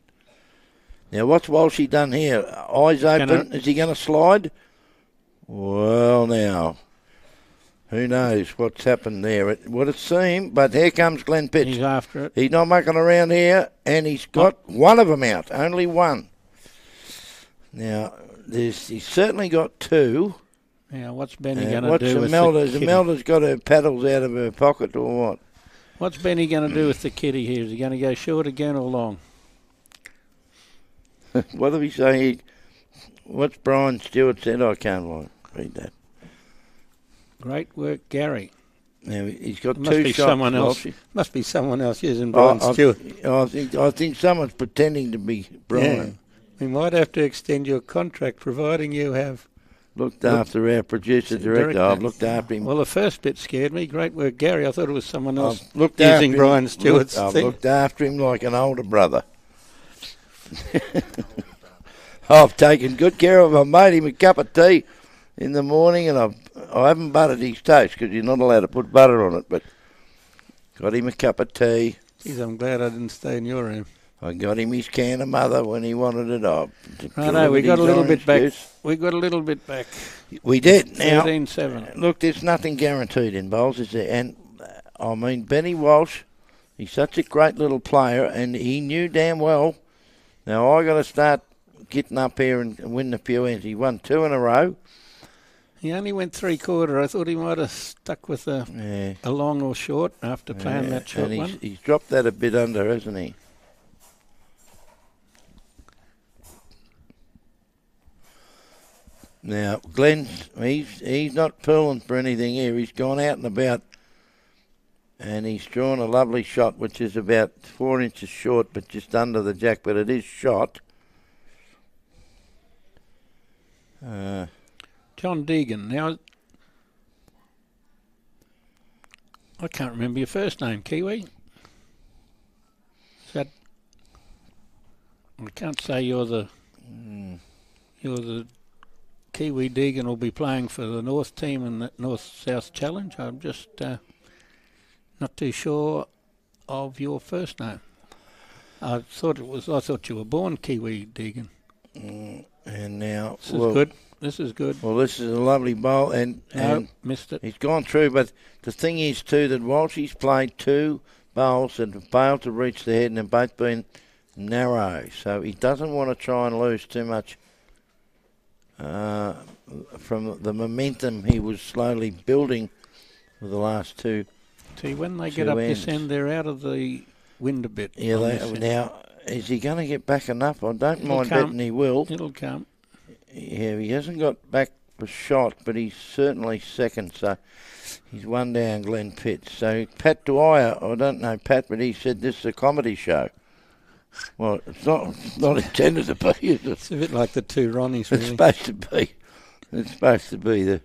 Now, what's Walshy done here? Eyes open. Is he going to slide? Well, now, who knows what's happened there? It would have seemed, but here comes Glen Pitts. He's after it. He's not mucking around here, and he's got one of them out, only one. Now, he's certainly got 2. Now, what's Benny going to do with Imelda's got her paddles out of her pocket or what? What's Benny going to do with the kitty here? Is he going to go short again or long? What did he say? What's Brian Stewart said? I can't read that. Great work, Gary. Now he's got 2 shots. Must be someone else using Brian Stewart. I think someone's pretending to be Brian. Yeah. We might have to extend your contract, providing you have looked after our producer director. I've looked after him. Well, the first bit scared me. Great work, Gary. I thought it was someone else using Brian Stewart's thing. I've looked after him like an older brother. I've taken good care of him. I made him a cup of tea in the morning, and I haven't buttered his toast because you're not allowed to put butter on it, but got him a cup of tea. Geez, I'm glad I didn't stay in your room. I got him his can of mother when he wanted it up. I know, we got a little bit back. We got a little bit back. We did. 13-7. Look, there's nothing guaranteed in bowls, is there? And, I mean, Benny Walsh, he's such a great little player, and he knew damn well, now I got to start getting up here and win a few ends. He won 2 in a row. He only went 3/4. I thought he might have stuck with a long or short after playing that short one. He's dropped that a bit under, hasn't he? Now, Glen, he's not pulling for anything here. He's gone out and about, and he's drawn a lovely shot, which is about 4 inches short, but just under the jack, but it is shot. John Deegan. Now, I can't remember your first name, Kiwi. Is that? I can't say you're the Kiwi Deegan will be playing for the North team in the North-South Challenge. I'm just not too sure of your first name. I thought you were born Kiwi Deegan. And now This is good. Well, this is a lovely bowl, and missed it. He's gone through, but the thing is too that Walsh he's played 2 bowls that have failed to reach the head, and they've both been narrow. So he doesn't want to try and lose too much from the momentum he was slowly building for the last 2. See, when they get up this end, they're out of the wind a bit. Yeah, now, is he going to get back enough? I don't mind betting he will. It'll come. Yeah, he hasn't got back a shot, but he's certainly second, so he's one down Glen Pitts. So Pat Dwyer, I don't know Pat, but he said this is a comedy show. Well, it's not intended to be, is it? It's a bit like the two Ronnies, really. It's supposed to be. It's supposed to be the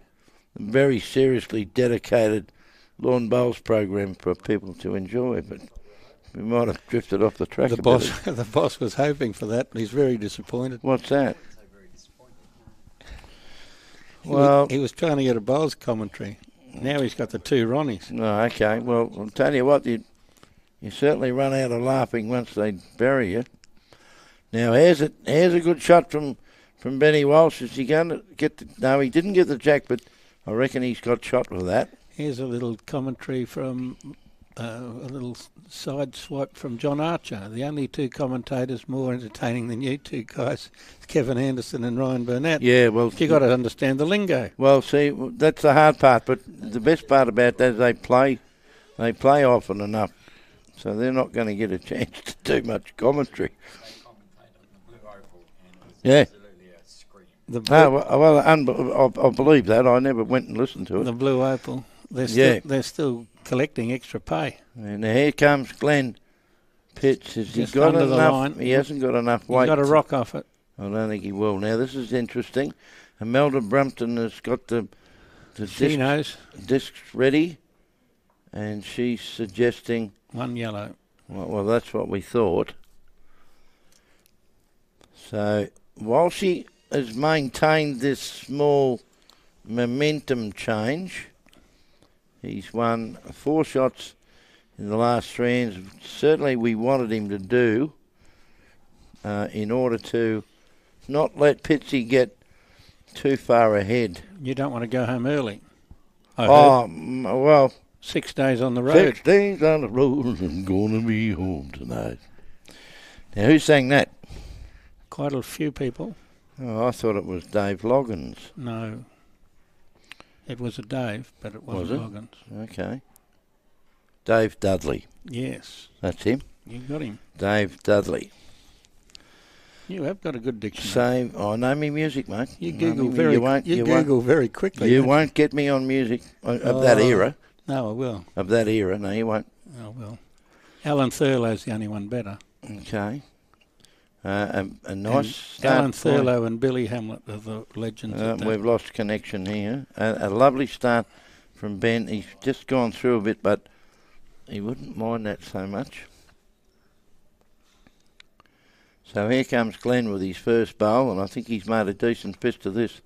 very seriously dedicated lawn bowls program for people to enjoy, but we might have drifted off the track a bit. The boss was hoping for that, and he's very disappointed. What's that? Well, he was trying to get a bowls commentary. Now he's got the two Ronnies. No, okay. Well, I'll tell you what, you certainly run out of laughing once they bury you. Now, here's a good shot from Benny Walsh. Is he going to get no, he didn't get the jack, but I reckon he's got shot with that. Here's a little commentary from a little side swipe from John Archer. The only two commentators more entertaining than you two guys, Kevin Anderson and Ryan Burnett. Yeah, well, you got to understand the lingo. Well, see, that's the hard part. But the best part about that is they play often enough, so they're not going to get a chance to do much commentary. Yeah. I believe that. I never went and listened to it. The Blue Opal. They're still collecting extra pay. And here comes Glen Pitts. Has he got enough? He hasn't got enough weight. He's got to rock off it. I don't think he will. Now, this is interesting. Imelda Brumpton has got the discs ready, and she's suggesting... one yellow. Well, that's what we thought. So, while she has maintained this small momentum change, he's won 4 shots in the last 3 hands. Certainly we wanted him to do in order to not let Pitsy get too far ahead. You don't want to go home early. Well... 6 days on the road. 6 days on the road and going to be home tonight. Now, who sang that? Quite a few people. Oh, I thought it was Dave Loggins. No. It was a Dave, but it wasn't Loggins. Okay. Dave Dudley. Yes. That's him. You got him. Dave Dudley. You have got a good dictionary. I know me music, mate. You Google very quickly. You won't get me on music of that era. No, I will. Of that era, no, you won't. I will. Alan Thurlow's the only one better. Okay. A nice start. Alan Thurlow and Billy Hamlet are the legends. We've lost connection here. A lovely start from Ben. He's just gone through a bit, but he wouldn't mind that so much. So here comes Glen with his first bowl, and I think he's made a decent fist of this,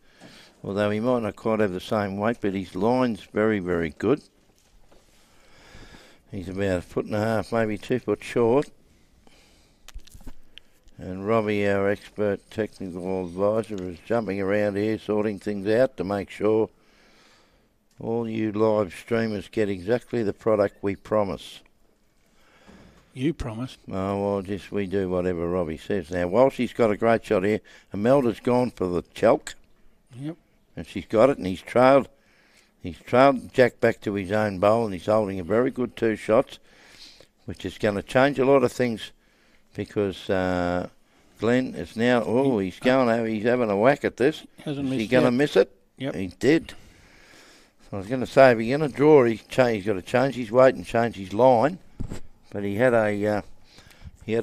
although he might not quite have the same weight, but his line's very, very good. He's about 1.5 foot, maybe 2 foot short. And Robbie, our expert technical advisor, is jumping around here, sorting things out to make sure all you live streamers get exactly the product we promise. You promised. Oh, well, just we do whatever Robbie says. Now, Walshy's got a great shot here. Imelda's gone for the chalk. Yep. And she's got it, and he's trailed Jack back to his own bowl, and he's holding a very good 2 shots, which is going to change a lot of things because Glen is now, he's having a whack at this. Is he going to miss it? Yep. He did. So I was going to say, if he's going to draw, he's got to change his weight and change his line, but he had a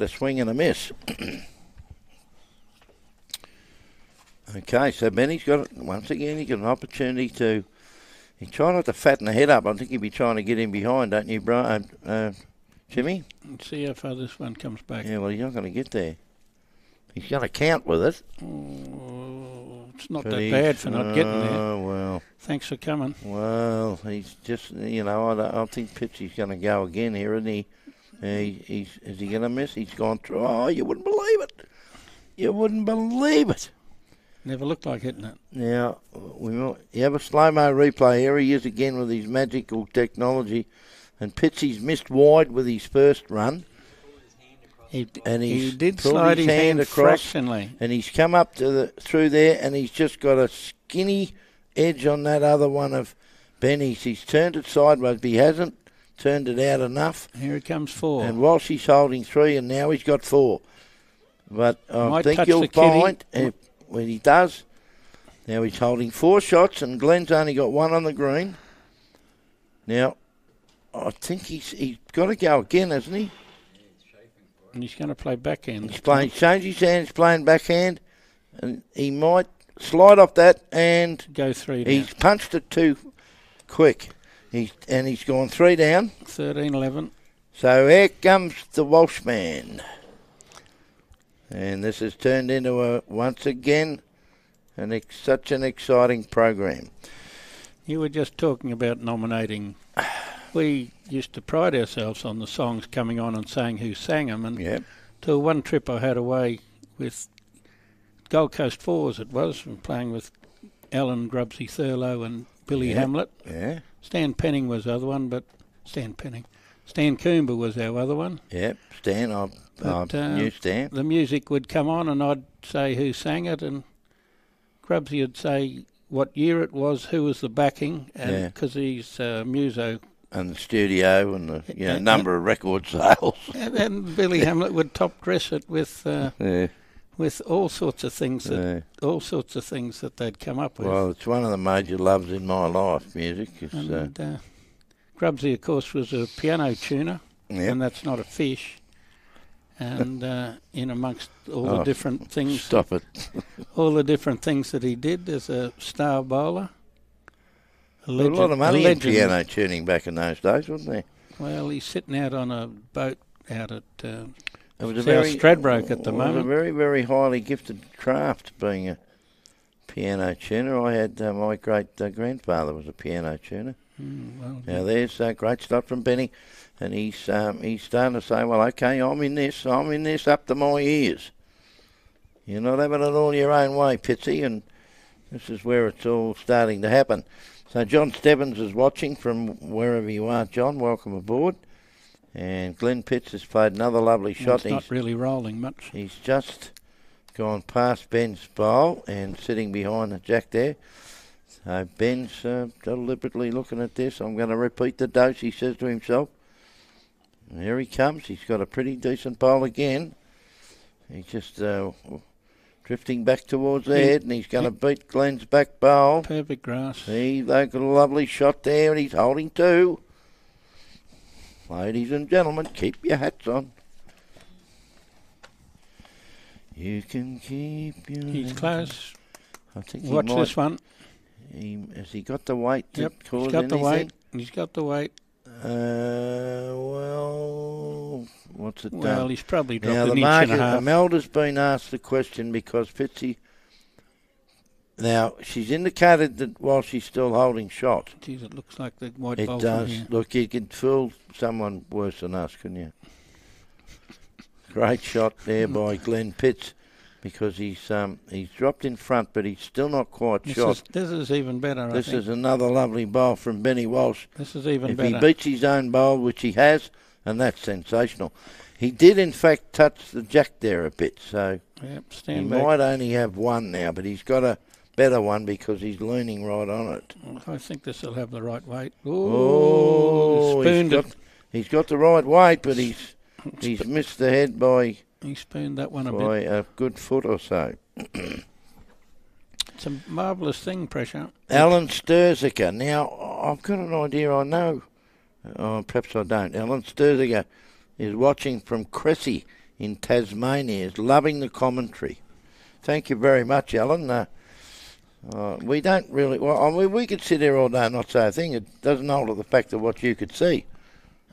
swing and a miss. Okay, so Benny's got, once again, he's got an opportunity to... He tried not to fatten the head up. I think he'd be trying to get in behind, don't you, Jimmy? Let's see how far this one comes back. Yeah, well, he's not going to get there. He's going to count with it. Oh, it's not that bad for not getting there. Oh, well. Thanks for coming. Well, he's just, I don't think Pitsy's going to go again here, isn't he? Is he going to miss? He's gone through. Oh, you wouldn't believe it. You wouldn't believe it. Never looked like hitting it. Now, you have a slow-mo replay here. He is again with his magical technology. And Pitsy's missed wide with his first run. He did slide his hand across, fractionally. And he's come up through there, and he's just got a skinny edge on that other one of Benny's. He's turned it sideways, but he hasn't turned it out enough. Here it comes 4. And Walsh he's holding 3, and now he's got 4. But I Might think touch you'll the kitty. find when he does. Now he's holding 4 shots, and Glen's only got 1 on the green. Now, I think he's got to go again, hasn't he? And he's going to play backhand. He's changed his hand, he's playing backhand, and he might slide off that and go 3 down. He's punched it too quick. He's gone 3 down. 13-11. So here comes the Walshman. And this has turned into once again such an exciting program. You were just talking about nominating. We used to pride ourselves on the songs coming on and saying who sang them. And to one trip I had away with Gold Coast Fours, it was, and playing with Alan Grubsy Thurlow and Billy Hamlet. Yeah. Stan Penning was the other one, but Stan Coomba was our other one. Yep, Stan, I knew Stan. The music would come on and I'd say who sang it, and Grubsy would say what year it was, who was the backing, and because he's muso. And the studio and the number of record sales. And Billy Hamlet would top dress it with all sorts of things that they'd come up with. Well, it's one of the major loves in my life, music. And Grubsy, of course, was a piano tuner, and that's not a fish. And in amongst all the different things, stop it! all the different things that he did as a star bowler. A lot of money in piano tuning back in those days, wasn't there? Well, he's sitting out on a boat out at South Stradbroke at the moment. It was a very, very highly gifted craft, being a piano tuner. I had my great grandfather was a piano tuner. Now there's a great stuff from Benny, and he's starting to say, well, okay, I'm in this up to my ears. You're not having it all your own way, Pitsy, and this is where it's all starting to happen. So John Stebbins is watching from wherever you are, John. Welcome aboard. And Glen Pitts has played another lovely shot. It's not really rolling much. He's just gone past Ben's bowl and sitting behind the jack there. So Ben's deliberately looking at this. I'm going to repeat the dose, he says to himself. And here he comes. He's got a pretty decent bowl again. He's just drifting back towards the head, and he's going to beat Glen's back bowl. Perfect grass. They've got a lovely shot there, and he's holding 2. Ladies and gentlemen, keep your hats on. You can keep your He's close. I think Watch this one. Has he got the weight to cause he's got anything? the weight. He's got the weight. Well, what's it done? Well, he's probably dropped now, an the inch market, and a half. Imelda's been asked the question because Fitzy... Now, she's indicated that while she's still holding shot... Geez, it looks like the white it bowl does. from here. Look, you could fool someone worse than us, couldn't you? Great shot there by Glen Pitts, because he's dropped in front, but he's still not quite shot. This is even better, This is another lovely bowl from Benny Walsh. This is even if better. If he beats his own bowl, which he has, and that's sensational. He did, in fact, touch the jack there a bit, so he might only have 1 now, but he's got a better one because he's leaning right on it. I think this will have the right weight. He's got the right weight, but he's missed the head by... He spooned that one a bit. By a good foot or so. It's a marvellous thing, Pressure. Alan Sturziker. Now, I've got an idea I know. Perhaps I don't. Alan Sturziker is watching from Cressy in Tasmania. Is loving the commentary. Thank you very much, Alan. We don't really... Well, I mean, we could sit here all day and not say a thing. It doesn't alter the fact of what you could see.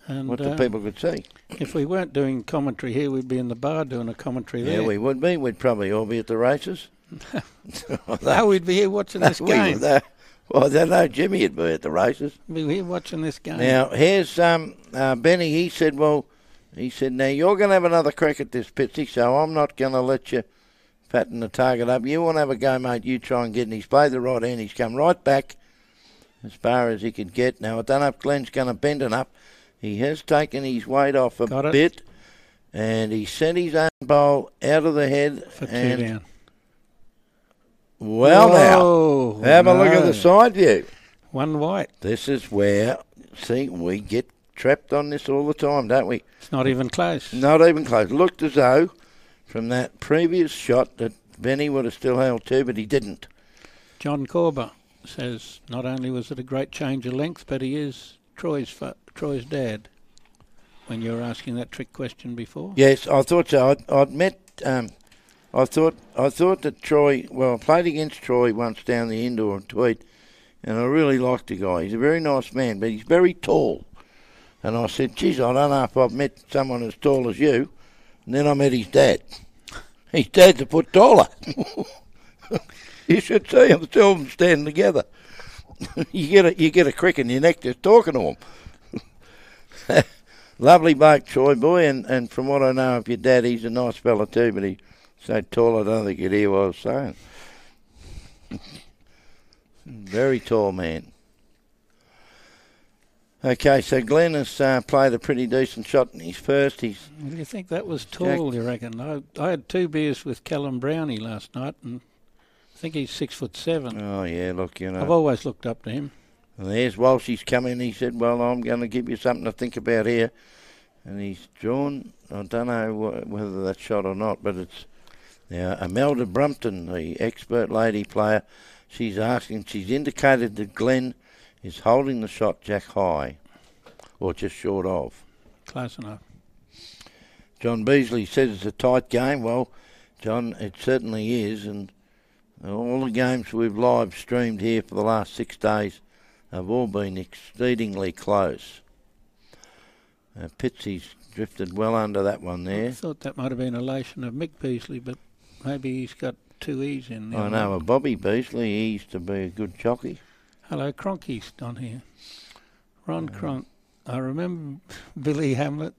And what the people could see. If we weren't doing commentary here, we'd be in the bar doing a commentary there. Yeah, we would be. We'd probably all be at the races. No, we'd be here watching this game. Well, I don't know. Jimmy would be at the races. We'd be here watching this game. Now, here's Benny. He said, now you're going to have another crack at this, Pitsy, so I'm not going to let you fatten the target up. You want to have a go, mate, you try and get, and he's played the right hand. He's come right back as far as he could get. Now, I don't know if Glen's going to bend it up. He has taken his weight off a bit, and he sent his own bowl out of the head. For 2 down. Well, now, have a look at the side view. 1 white. This is where, we get trapped on this all the time, don't we? It's not even close. Not even close. Looked as though from that previous shot that Benny would have still held two, but he didn't. John Corber says not only was it a great change of length, but he is Troy's dad. When you were asking that trick question before. Yes, I thought so. I'd met. I thought that Troy. Well, I played against Troy once down the indoor at Tweed, and I really liked the guy. He's a very nice man, but he's very tall. And I said, geez, I don't know if I've met someone as tall as you. And then I met his dad. His dad's a foot taller. You should see them, the two of them standing together. you get a crick in your neck just talking to them. Lovely bloke, Troy boy, and from what I know of your dad, he's a nice fella too, but he's so tall I don't think you'd hear what I was saying. Very tall man. Okay, so Glen has played a pretty decent shot in his first. Do you think that was tall, you reckon? I had 2 beers with Callum Brownie last night, and I think he's 6'7". Oh, yeah, look, you know. I've always looked up to him. And there's Walsh, he's come in, he said, well, I'm going to give you something to think about here. And he's drawn, I don't know whether that's shot or not, but it's now Imelda Brumpton, the expert lady player. She's indicated that Glen is holding the shot jack high, or just short of. Close enough. John Beasley says it's a tight game. Well, John, it certainly is, and all the games we've live streamed here for the last 6 days have all been exceedingly close. Pitsy's drifted well under that one there. I thought that might have been elation of Mick Beasley, but maybe he's got 2 E's in there. I know, of Bobby Beasley, he used to be a good jockey. Hello, Cronky's on here. Ron Cronk. I remember Billy Hamlet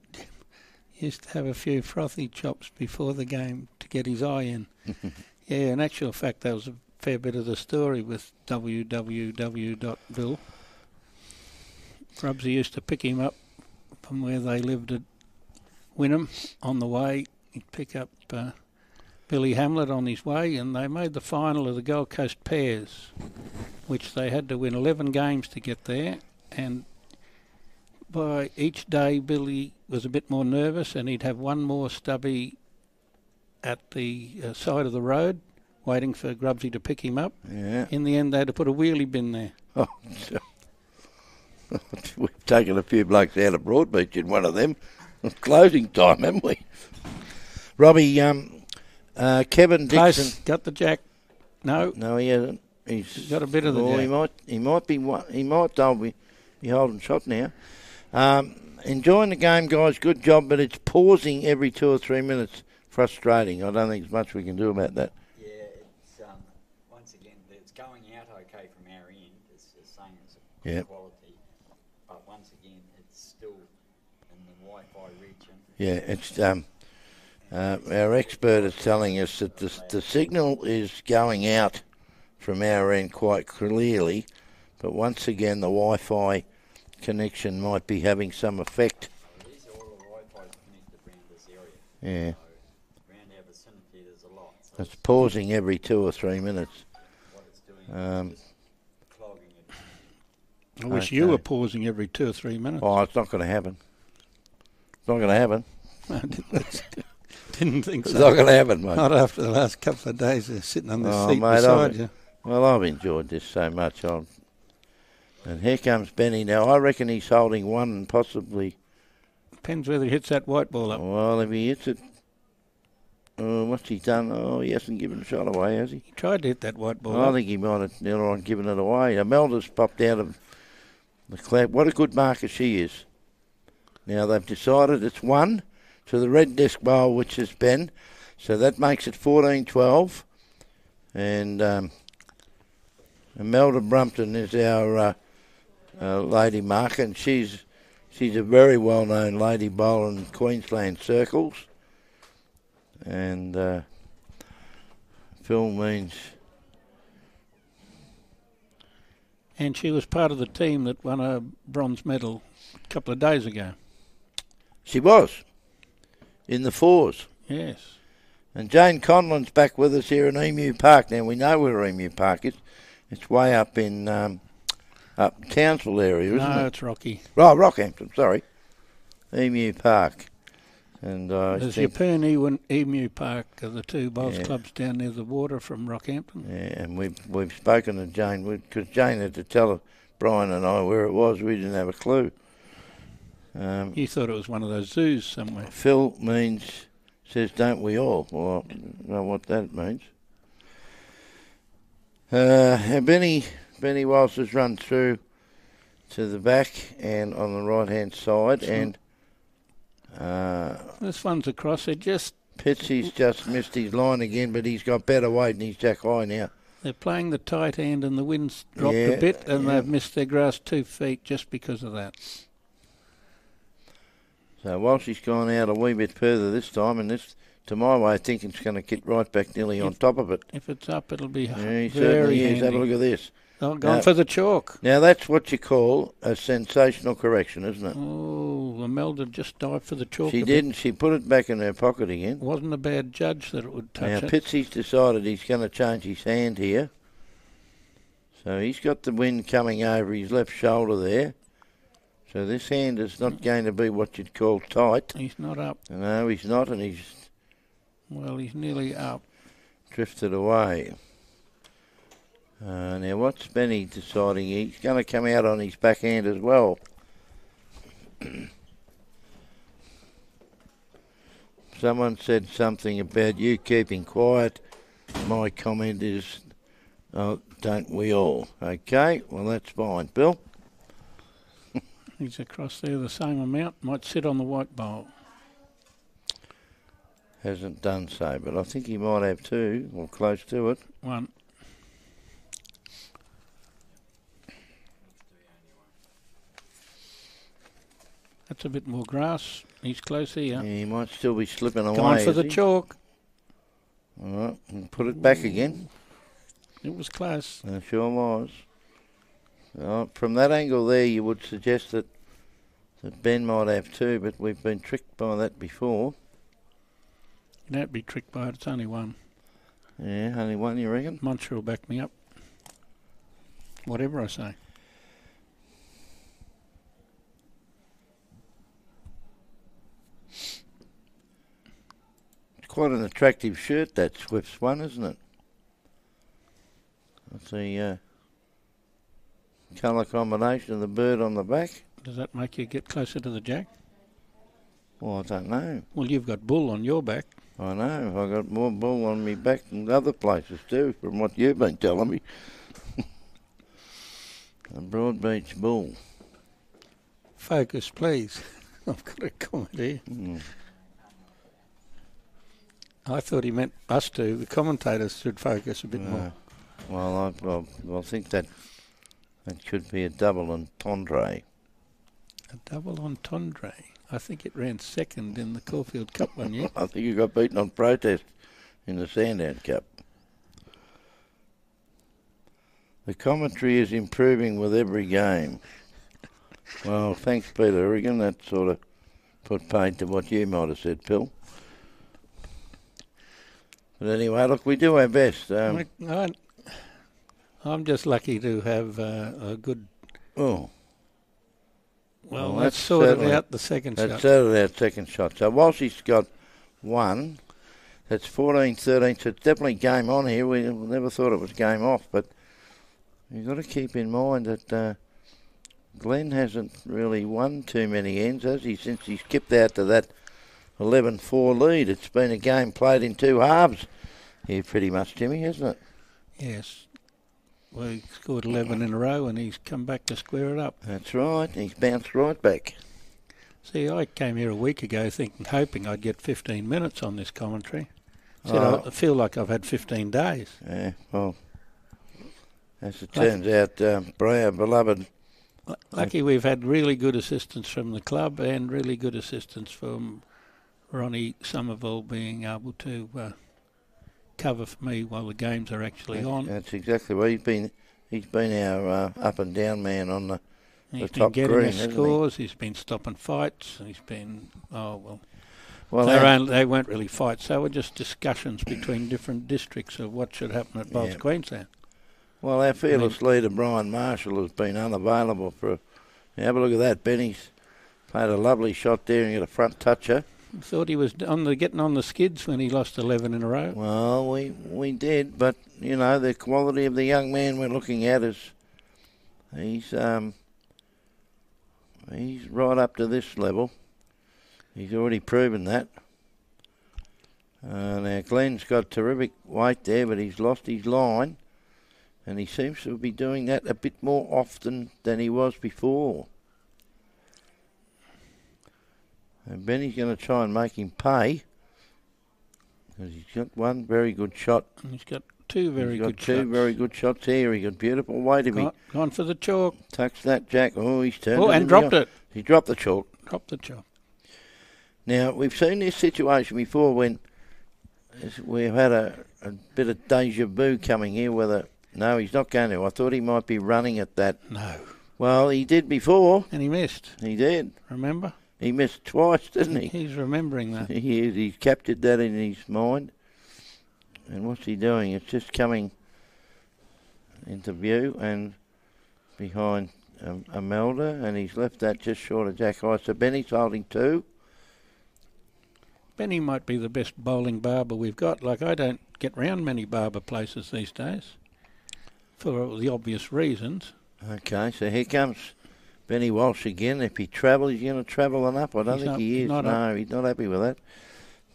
used to have a few frothy chops before the game to get his eye in. Yeah, in actual fact, that was a fair bit of the story with www.bill. Grubsy used to pick him up from where they lived at Wynnum on the way. He'd pick up Billy Hamlet on his way, and they made the final of the Gold Coast Pairs, which they had to win 11 games to get there. And by each day, Billy was a bit more nervous, and he'd have one more stubby at the side of the road, waiting for Grubsy to pick him up. Yeah. In the end, they had to put a wheelie bin there. Oh, we've taken a few blokes out of Broadbeach in one of them. Closing time, haven't we? Robbie, Kevin Dixon. Close, got the jack. No, he hasn't. He's got a bit of the jack. He might be holding shot now. Enjoying the game, guys. Good job, but it's pausing every 2 or 3 minutes. Frustrating. I don't think there's much we can do about that. Yeah, it's once again, it's going out okay from our end. It's saying it's good quality, but once again, it's still in the Wi-Fi region. Yeah, it's our expert is telling us that the signal is going out from our end quite clearly, but once again, the Wi-Fi connection might be having some effect. All the Wi-Fi connected around this area. Yeah. So around our vicinity, there's a lot. So it's pausing every 2 or 3 minutes. What it's doing is just clogging it. I wish you were pausing every 2 or 3 minutes. Oh, it's not going to happen. It's not going to happen. Didn't think so. It's not going to happen, mate. Not after the last couple of days of sitting on the seat beside you. Well, I've enjoyed this so much. And here comes Benny now. I reckon he's holding one and possibly... Depends whether he hits that white ball up. Well, if he hits it... what's he done? Oh, he hasn't given a shot away, has he? He tried to hit that white ball up. I think he might have nearly on given it away. Imelda's popped out of the cloud. What a good marker she is. Now they've decided it's 1 to the red disc bowl, which is Ben. So that makes it 14-12. And Imelda Brumpton is our lady marker, and she's a very well-known lady bowler in Queensland circles. And Phil means... And she was part of the team that won a bronze medal a couple of days ago. She was, in the 4s. Yes. And Jane Conlon's back with us here in Emu Park. Now, we know where Emu Park is. It's way up in up Townsville area, isn't it? No, it's Rocky. Oh, Rockhampton, sorry. Emu Park. And there's Yeppoon and Emu Park are the two bowls clubs down near the water from Rockhampton. Yeah, and we've spoken to Jane, because Jane had to tell Brian and I where it was. We didn't have a clue. You thought it was one of those zoos somewhere. Phil says, don't we all? Well, I don't know what that means. Benny Walsh has run through to the back and on the right-hand side, and this one's across. Pitsy's just missed his line again, but he's got better weight and he's jack high now. They're playing the tight hand and the wind's dropped a bit, and they've missed their grass 2 feet just because of that. So Walshy's gone out a wee bit further this time, and this, to my way of thinking, it's going to get right back nearly on top of it. If it's up, it'll be he very certainly handy. is. Have a look at this. Oh, gone for the chalk. Now, that's what you call a sensational correction, isn't it? Oh, Imelda just dived for the chalk. She didn't. She put it back in her pocket again. Wasn't a bad judge that it would touch now, it. Pitsy's decided he's going to change his hand here. So he's got the wind coming over his left shoulder there. So this hand is not going to be what you'd call tight. He's not up. No, he's not, and he's... Well, he's nearly up. Drifted away. Now, what's Benny deciding? He's going to come out on his backhand as well. Someone said something about you keeping quiet. My comment is, oh, don't we all? Okay, well, that's fine. Bill? He's across there the same amount. Might sit on the white bowl. Hasn't done so, but I think he might have two, or close to it. One. That's a bit more grass. He's close here. Yeah, he might still be slipping away. Gone for the chalk. All right, and put it back again. It was close. It sure was. From that angle there, you would suggest that Ben might have two, but we've been tricked by that before. You don't be tricked by it. It's only one. Yeah, only one, you reckon? Muncher will back me up. Whatever I say. It's quite an attractive shirt, that Swift's one, isn't it? That's the colour combination of the bird on the back. Does that make you get closer to the jack? Well, I don't know. Well, you've got bull on your back. I know. I've got more bull on me back than other places too, from what you've been telling me. A Broadbeach bull. Focus, please. I've got a comment here. I thought he meant us two. The commentators should focus a bit more. Well, I think that could be a double entendre. A double entendre. I think it ran second in the Caulfield Cup one year. I think you got beaten on protest in the Sandown Cup. The commentary is improving with every game. Well, thanks, Peter Irrigan. That sort of put paid to what you might have said, Phil. But anyway, look, we do our best. I'm just lucky to have a good... Oh. Well, that's sorted out the second shot. That's sorted out second shot. So Walshy's got one. That's 14-13. So it's definitely game on here. We never thought it was game off, but you've got to keep in mind that Glen hasn't really won too many ends, has he, since he skipped out to that 11-4 lead. It's been a game played in two halves here pretty much, Jimmy, hasn't it? Yes. Well, he scored 11 in a row and he's come back to square it up. That's right. He's bounced right back. See, I came here a week ago hoping I'd get 15 minutes on this commentary. I feel like I've had 15 days. Yeah, well, as it turns out, our beloved... Lucky we've had really good assistance from the club and really good assistance from Ronnie Somerville being able to cover for me while the games are actually on. That's exactly what he's been our up and down man on the top green. He's been getting us scores. He's been stopping fights. He's been they weren't really fights. They were just discussions between different districts of what should happen at Bolts, Queensland. Well, our fearless leader, Brian Marshall, has been unavailable for... Have a look at that. Benny's played a lovely shot there and got a front toucher. I thought he was getting on the skids when he lost 11 in a row. Well, we did, but, you know, the quality of the young man we're looking at is... He's right up to this level. He's already proven that. Now, Glen's got terrific weight there, but he's lost his line. And he seems to be doing that a bit more often than he was before. And Benny's going to try and make him pay. Because he's got one very good shot. And he's got two very good shots. Two very good shots here. He got beautiful weight. Gone for the chalk. Touched that, Jack. Oh, he's turned it. Oh, and dropped it. He dropped the chalk. Dropped the chalk. Now, we've seen this situation before when we've had a bit of deja vu coming here, whether... No, he's not going to. I thought he might be running at that. No. Well, he did before. And he missed. He did. Remember? He missed twice, didn't he? He's remembering that. He's captured that in his mind. And what's he doing? It's just coming into view and behind Imelda, and he's left that just short of Jack High. So Benny's holding two. Benny might be the best bowling barber we've got. Like, I don't get round many barber places these days for the obvious reasons. Okay, so here comes Benny Walsh again. If he travels, he's going to travel on up. I don't think he is. No, he's not happy with that.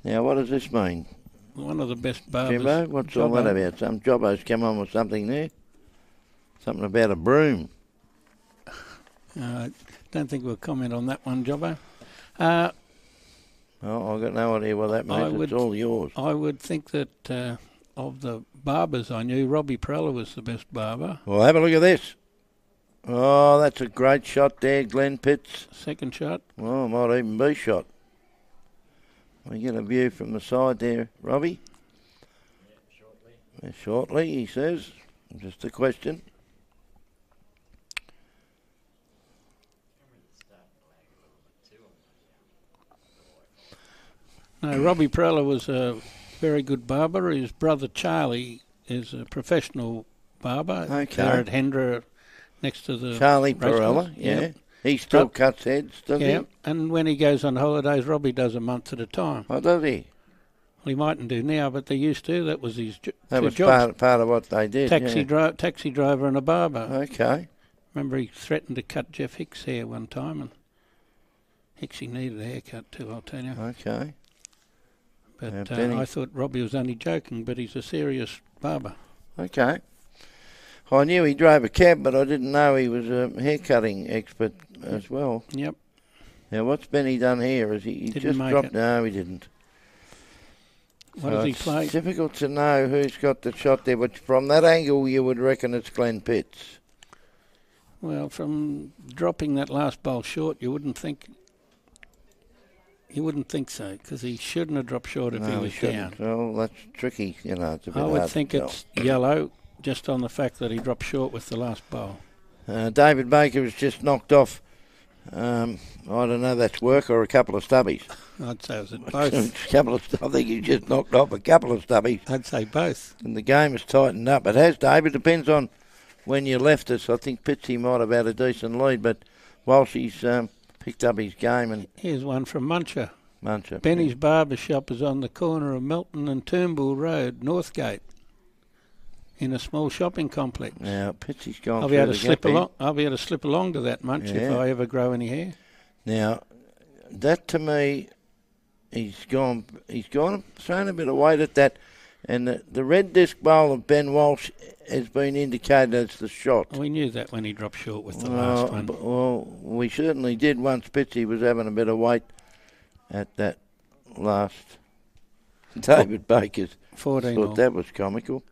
Now, what does this mean? One of the best barbers. Jimbo, what's all that about? Some jobbo's come on with something there. Something about a broom. Don't think we'll comment on that one, Jobbo. Well, I've got no idea what that means. It's all yours. I would think that of the barbers I knew, Robbie Perella was the best barber. Well, have a look at this. Oh, that's a great shot there, Glen Pitts. Second shot. Well, might even be shot. We get a view from the side there, Robbie. Yeah, shortly, he says. Just a question. No, Robbie Perella was a very good barber. His brother Charlie is a professional barber. Okay. There at Hendra, next to the Charlie Perella, yeah. He still cuts heads, doesn't he? And when he goes on holidays, Robbie does a month at a time. Oh, does he? Well, he mightn't do now, but they used to. That was his That was jobs. part of what they did. Taxi driver and a barber. Okay. Remember, he threatened to cut Jeff Hicks' hair one time, and Hicksy needed a haircut too, I'll tell you. Okay. But I thought Robbie was only joking, but he's a serious barber. Okay. I knew he drove a cab, but I didn't know he was a haircutting expert as well. Yep. Now, what's Benny done here? Is he just dropped? It. No, he didn't. What does he play? It's difficult to know who's got the shot there, but from that angle, you would reckon it's Glen Pitts. Well, from dropping that last bowl short, you wouldn't think so, because he shouldn't have dropped short if he was down. Well, that's tricky, you know. It's a bit I would think it's yellow, just on the fact that he dropped short with the last bowl. David Baker was just knocked off. I don't know, that's work or a couple of stubbies. I'd say it was both. I think he just knocked off a couple of stubbies. I'd say both. And the game has tightened up. It has, David. Depends on when you left us. I think Pitsy might have had a decent lead, but Walsh he's picked up his game. And here's one from Muncher. Benny's yeah. Barber shop is on the corner of Melton and Toowoomba Road, Northgate, in a small shopping complex. Now, Pitsy's gone I'll be able to slip along. I'll be able to slip along to that Munch if I ever grow any hair. Now, that to me, he's gone thrown a bit of weight at that, and the red disc bowl of Ben Walsh has been indicated as the shot. We knew that when he dropped short with the last one. Well, we certainly did once Pitsy was having a bit of weight at that last David Baker's. 14 thought that was comical.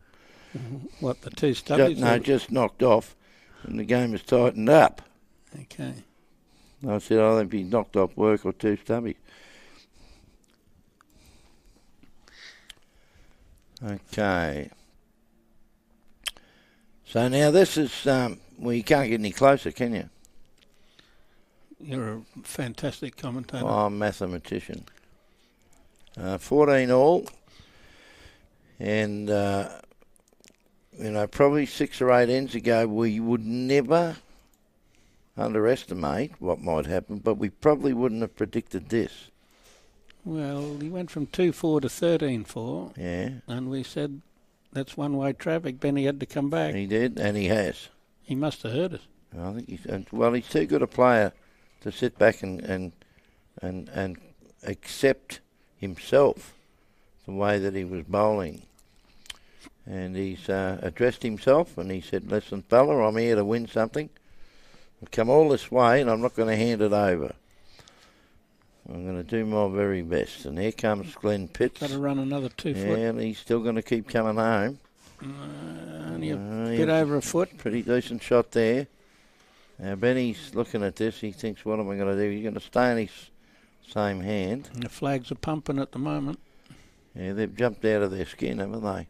What, the two stubbies? Just knocked off, and the game has tightened up. Okay. I said, I think he knocked off work or two stubbies. Okay. So now this is, well, you can't get any closer, can you? You're a fantastic commentator. Oh, I'm a mathematician. 14 all. And probably 6 or 8 ends ago, we would never underestimate what might happen, but we probably wouldn't have predicted this. Well, he went from 2-4 to 13-4. Yeah. And we said that's one-way traffic. Benny had to come back. He did, and he has. He must have heard us. I think he's too good a player to sit back and accept himself the way that he was bowling. And he's addressed himself and he said, listen, fella, I'm here to win something. I've come all this way and I'm not going to hand it over. I'm going to do my very best. And here comes Glen Pitts. Got to run another 2 foot. Yeah, and he's still going to keep coming home. Only a bit over a foot. Pretty decent shot there. Now Benny's looking at this. He thinks, what am I going to do? He's going to stay in his same hand. And the flags are pumping at the moment. Yeah, they've jumped out of their skin, haven't they?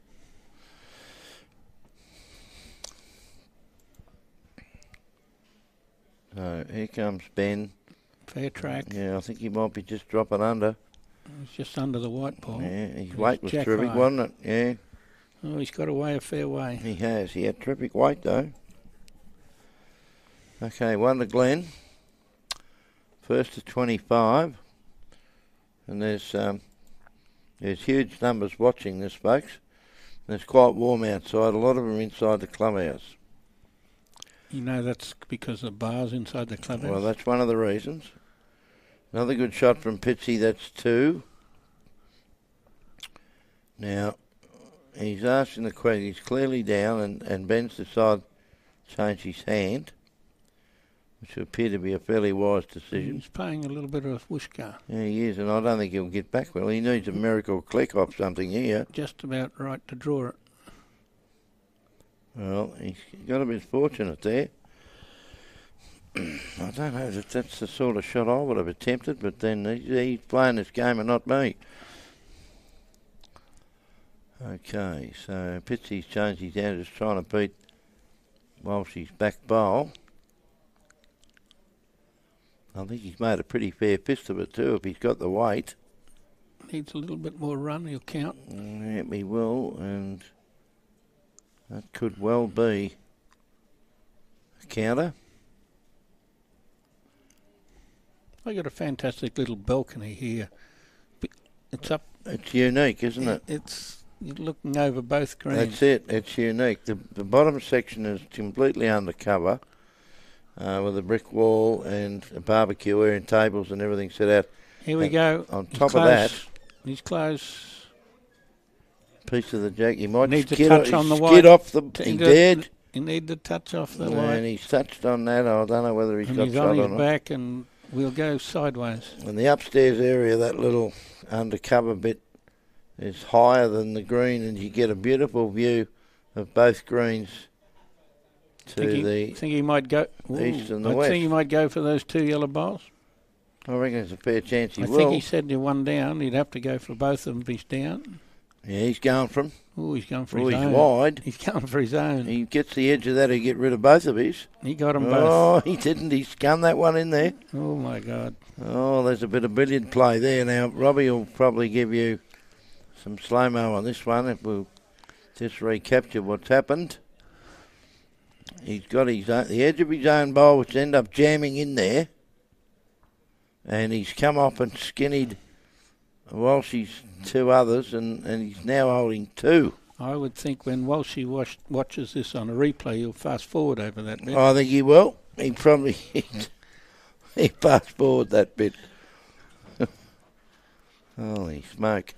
So here comes Ben. Fair track. Yeah, I think he might be just dropping under. He's just under the white ball. Yeah, his weight was Jack terrific, high. wasn't it? Yeah. Oh, he's got away a fair way. He has. He had terrific weight, though. Okay, 1 to Glen. First to 25. And there's huge numbers watching this, folks. And it's quite warm outside. A lot of them are inside the clubhouse. You know that's because of bars inside the clubhouse? Well, that's one of the reasons. Another good shot from Pitsy, that's 2. Now, he's asking the question. He's clearly down and Ben's decided to change his hand, which would appear to be a fairly wise decision. He's playing a little bit of a whooshka. Yeah, he is, and I don't think he'll get back well. He needs a miracle click off something here. Just about right to draw it. Well, he's got a bit fortunate there. I don't know if that's the sort of shot I would have attempted, but then he's playing this game and not me. Okay, so Pitsy's changed his hand, just trying to beat Walsh's back bowl. I think he's made a pretty fair fist of it too, if he's got the weight. Needs a little bit more run, he'll count. Yeah, he will, and that could well be a counter. I got a fantastic little balcony here. It's up. It's unique, isn't it? It's you're looking over both greens. That's it. It's unique. The bottom section is completely undercover, with a brick wall and a barbecue area and tables and everything set out. Here we go. On top of that, he's close. Piece of the jack. He might Needs skid, to touch on the skid white. off the. He did. He needed to touch off the And white. he's touched on that. I don't know whether he's And got he's shot on or his not. back, and we'll go sideways. And the upstairs area, that little undercover bit, is higher than the green, and you get a beautiful view of both greens to think he might go east and the I west. think he might go for those 2 yellow bowls. I reckon there's a fair chance he I will. think he said you're 1 down. He'd have to go for both of them if he's down. Yeah, he's going for him. Oh, he's going for Oh, his he's own. wide. He's going for his own. He gets the edge of that, he'll get rid of both of his. He got them both. Oh, he didn't. He scummed that one in there. Oh, my God. Oh, there's a bit of billiard play there. Now, Robbie will probably give you some slow-mo on this one if we'll just recapture what's happened. He's got the edge of his own bowl, which ended up jamming in there. And he's come up and skinnied Walsh's 2 others, and he's now holding 2. I would think when Walshy watches this on a replay, he'll fast forward over that bit. I think he will. He probably he fast forward that bit. Holy smoke.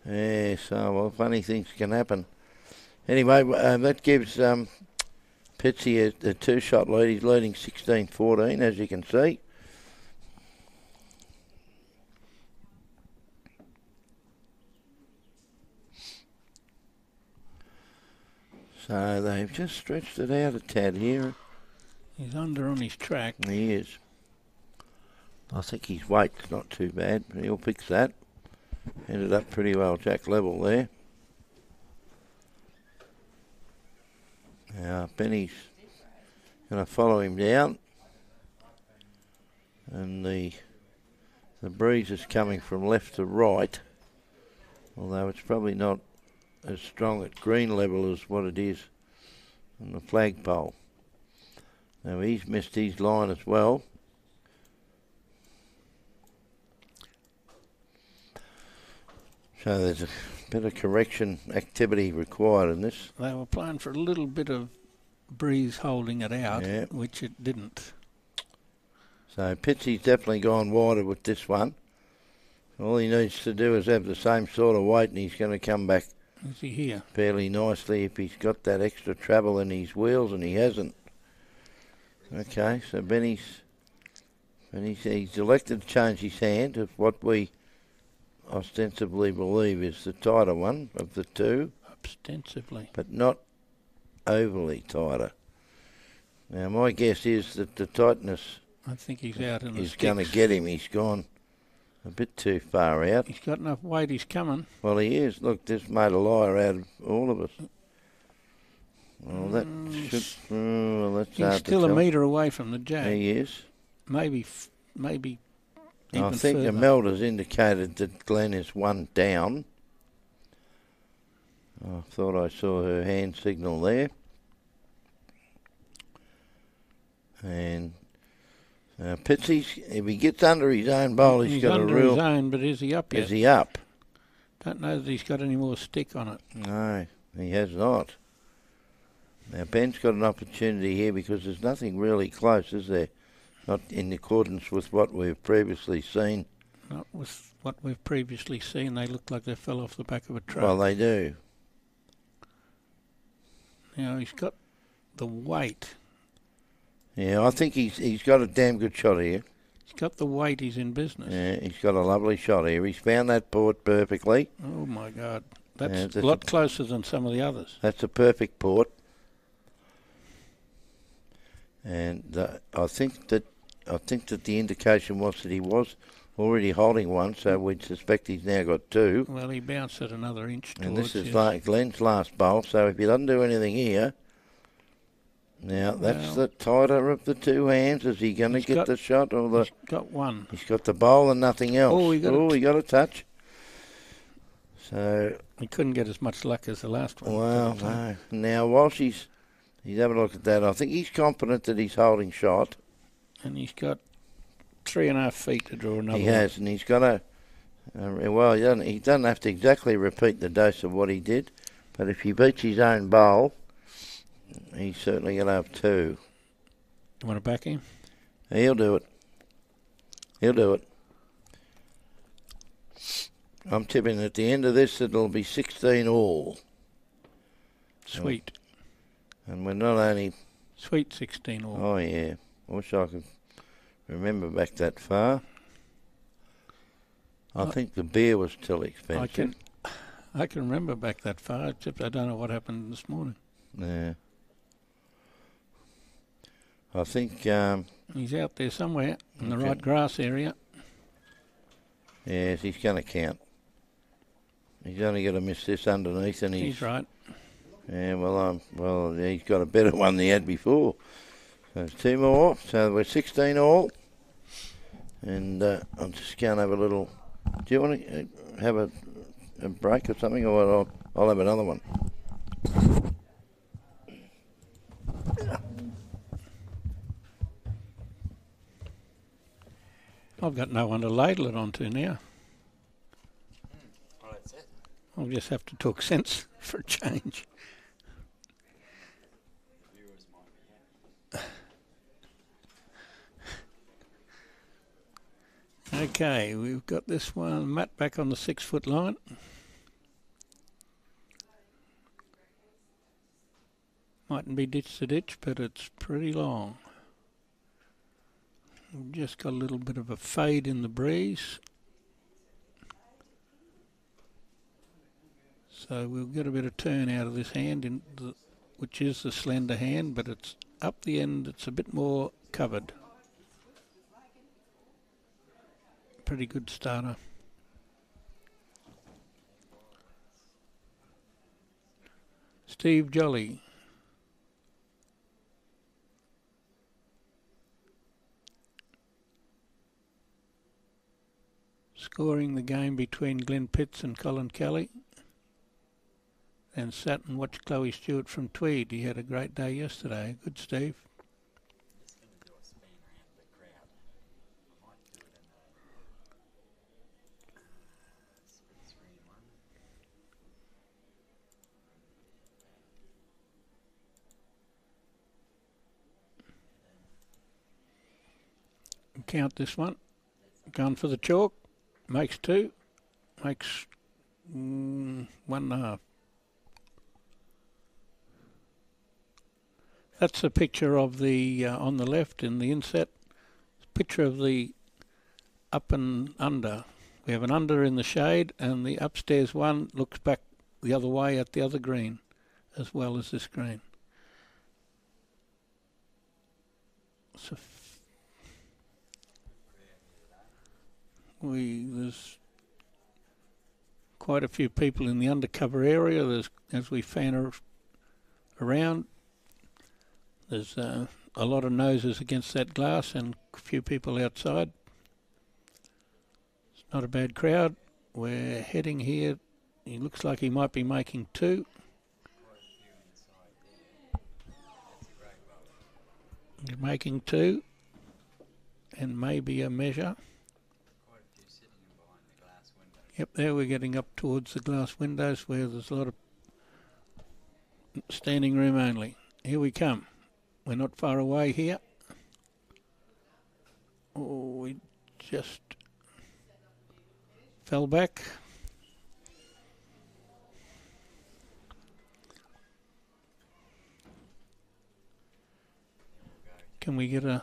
Yeah, so well, funny things can happen. Anyway, that gives Pitsy a 2-shot lead. He's leading 16-14, as you can see. So they've just stretched it out a tad here. He's under on his track. He is. I think his weight's not too bad, but he'll fix that. Ended up pretty well jack level there. Now Benny's going to follow him down, and the breeze is coming from left to right, although it's probably not as strong at green level as what it is on the flagpole. Now he's missed his line as well. So there's a bit of correction activity required in this. They were playing for a little bit of breeze holding it out, Yeah. which it didn't. So Pitsy's definitely gone wider with this one. All he needs to do is have the same sort of weight and he's going to come back Is he here? fairly nicely if he's got that extra travel in his wheels, and he hasn't. Okay, so Benny's he's elected to change his hand of what we ostensibly believe is the tighter one of the two. Ostensibly. But not overly tighter. Now my guess is that the tightness I think he's out in the is sticks. going to get him. He's gone a bit too far out. He's got enough weight, he's coming. Well, he is. Look, this made a liar out of all of us. Well, that should... well, that's He's hard still to a tell. metre away from the jack. He is. Maybe even I think further. Imelda's indicated that Glen is one down. I thought I saw her hand signal there. And Pitsy's, if he gets under his own bowl, he's got under a real... his own, but is he up yet? Is he up? Don't know that he's got any more stick on it. No, he has not. Now, Ben's got an opportunity here because there's nothing really close, is there? Not in accordance with what we've previously seen. Not with what we've previously seen. They look like they fell off the back of a truck. Well, they do. Now, he's got the weight. Yeah, I think he's got a damn good shot here. He's got the weight, he's in business. Yeah, he's got a lovely shot here. He's found that port perfectly. Oh, my God. That's Yeah, a lot closer than some of the others. That's a perfect port. And I think that the indication was that he was already holding one, so we'd suspect he's now got two. Well, he bounced it another inch towards And this is his- like Glen's last bowl, so if he doesn't do anything here, now that's the tighter of the two hands. Is he going to get the shot or the? He's got one. He's got the bowl and nothing else. Oh, he got a touch. So he couldn't get as much luck as the last one. well, no. Now Walsh, he's having a look at that. I think he's confident that he's holding shot. And he's got 3.5 feet to draw another He one. has, and he's got a. Well, he doesn't have to exactly repeat the dose of what he did, but if he beats his own bowl, he's certainly going to have two. You want to back him? He'll do it. He'll do it. I'm tipping at the end of this it'll be 16 all. Sweet. And we're not only... Sweet 16 all. Oh, yeah. I wish I could remember back that far. I think the beer was still expensive. I can remember back that far, except I don't know what happened this morning. Yeah. I think... He's out there somewhere in the right grass area. Yes, he's going to count. He's only going to miss this underneath, and He's right. Yeah, well, he's got a better one than he had before. So there's two more. So we're 16 all. And I'm just going to have a little... Do you want to have a break or something, or I'll have another one? I've got no one to ladle it onto now. Well, that's it. I'll just have to talk sense for a change. Viewers might be happy. Okay, we've got this one. Matt back on the 6 foot line. Mightn't be ditch to ditch, but it's pretty long. We've just got a little bit of a fade in the breeze. So we'll get a bit of turn out of this hand, which is the slender hand, but it's up the end, it's a bit more covered. Pretty good starter. Steve Jolly. Scoring the game between Glenn Pitts and Colin Kelly. then sat and watched Chloe Stewart from Tweed. He had a great day yesterday. Good, Steve. I'm just going to do a span around the crowd. I might do it in a split screen one. Count this one. Going for the chalk. Makes 2. Makes 1.5. That's a picture of the, on the left in the inset, picture of the up and under. We have an under in the shade, and the upstairs one looks back the other way at the other green, as well as this green. So there's quite a few people in the undercover area. As we fan around, there's a lot of noses against that glass and a few people outside. It's not a bad crowd. We're heading here. He looks like he might be making 2. He's making 2 and maybe a measure. Yep, there we're getting up towards the glass windows where there's a lot of standing room only. Here we come. We're not far away here. Oh, we just fell back. Can we get a...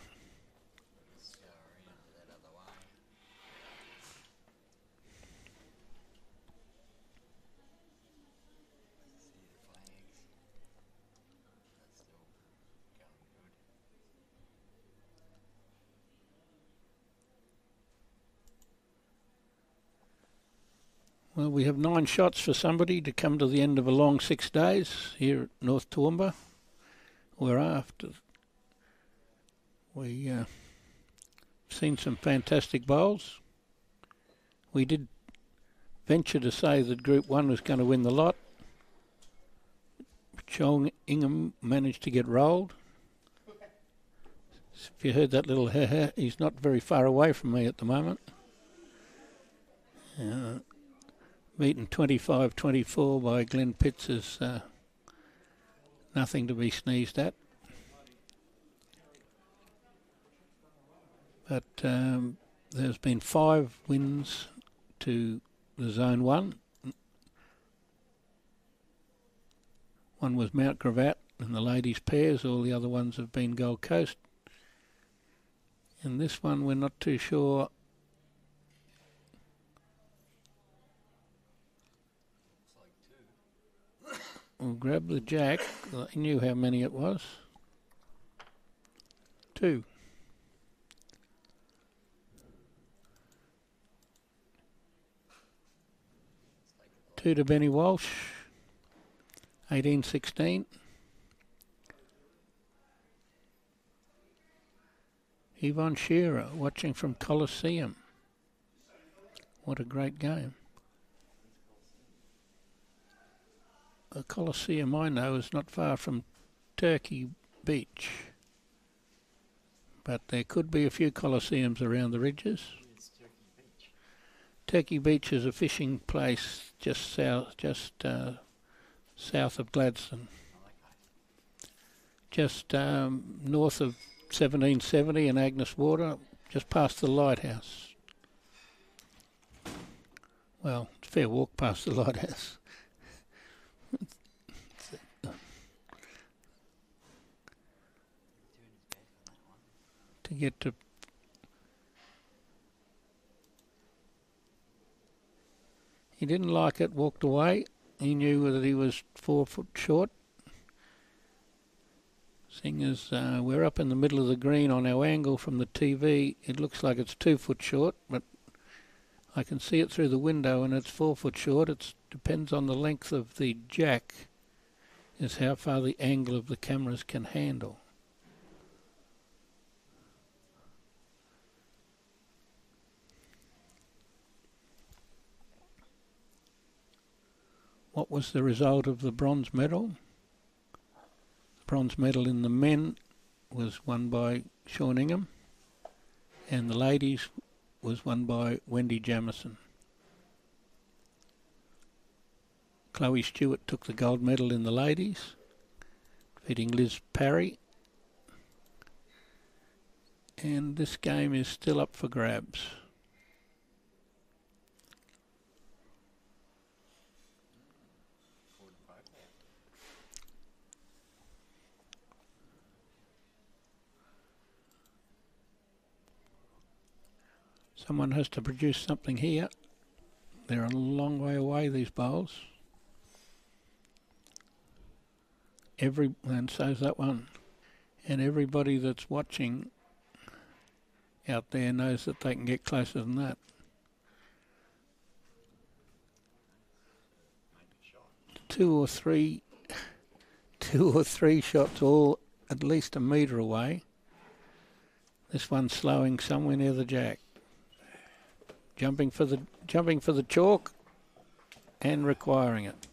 Well, we have 9 shots for somebody to come to the end of a long 6 days here at North Toowoomba. We're after. We've seen some fantastic bowls. We did venture to say that Group 1 was going to win the lot. Cunningham managed to get rolled. If you heard that little he's not very far away from me at the moment. Beaten 25-24 by Glen Pitts is nothing to be sneezed at. But there's been 5 wins to the Zone 1. One was Mount Gravatt and the ladies' pairs. All the other ones have been Gold Coast. And this one we're not too sure. We'll grab the jack. I knew how many it was. 2. Two to Benny Walsh. 18-16. Yvonne Shearer watching from Coliseum. What a great game. The Coliseum I know is not far from Turkey Beach, but there could be a few Coliseums around the ridges. Turkey Beach is a fishing place just south of Gladstone, just north of 1770 and Agnes Water, just past the lighthouse. Well, it's a fair walk past the lighthouse. To get to he didn't like it, walked away. He knew that he was 4 foot short. Seeing as we're up in the middle of the green on our angle from the TV, it looks like it's 2 foot short, but I can see it through the window and it's 4 foot short. It depends on the length of the jack, is how far the angle of the cameras can handle. What what was the result of the bronze medal? The bronze medal in the men was won by Cunningham, and the ladies was won by Wendy Jamieson. Chloe Stewart took the gold medal in the ladies, defeating Liz Parry. And this game is still up for grabs. Someone has to produce something here. They're a long way away, these bowls. And so's that one. And everybody that's watching out there knows that they can get closer than that. Two or three shots, all at least a metre away. This one's slowing somewhere near the jack. Jumping for the chalk and requiring it.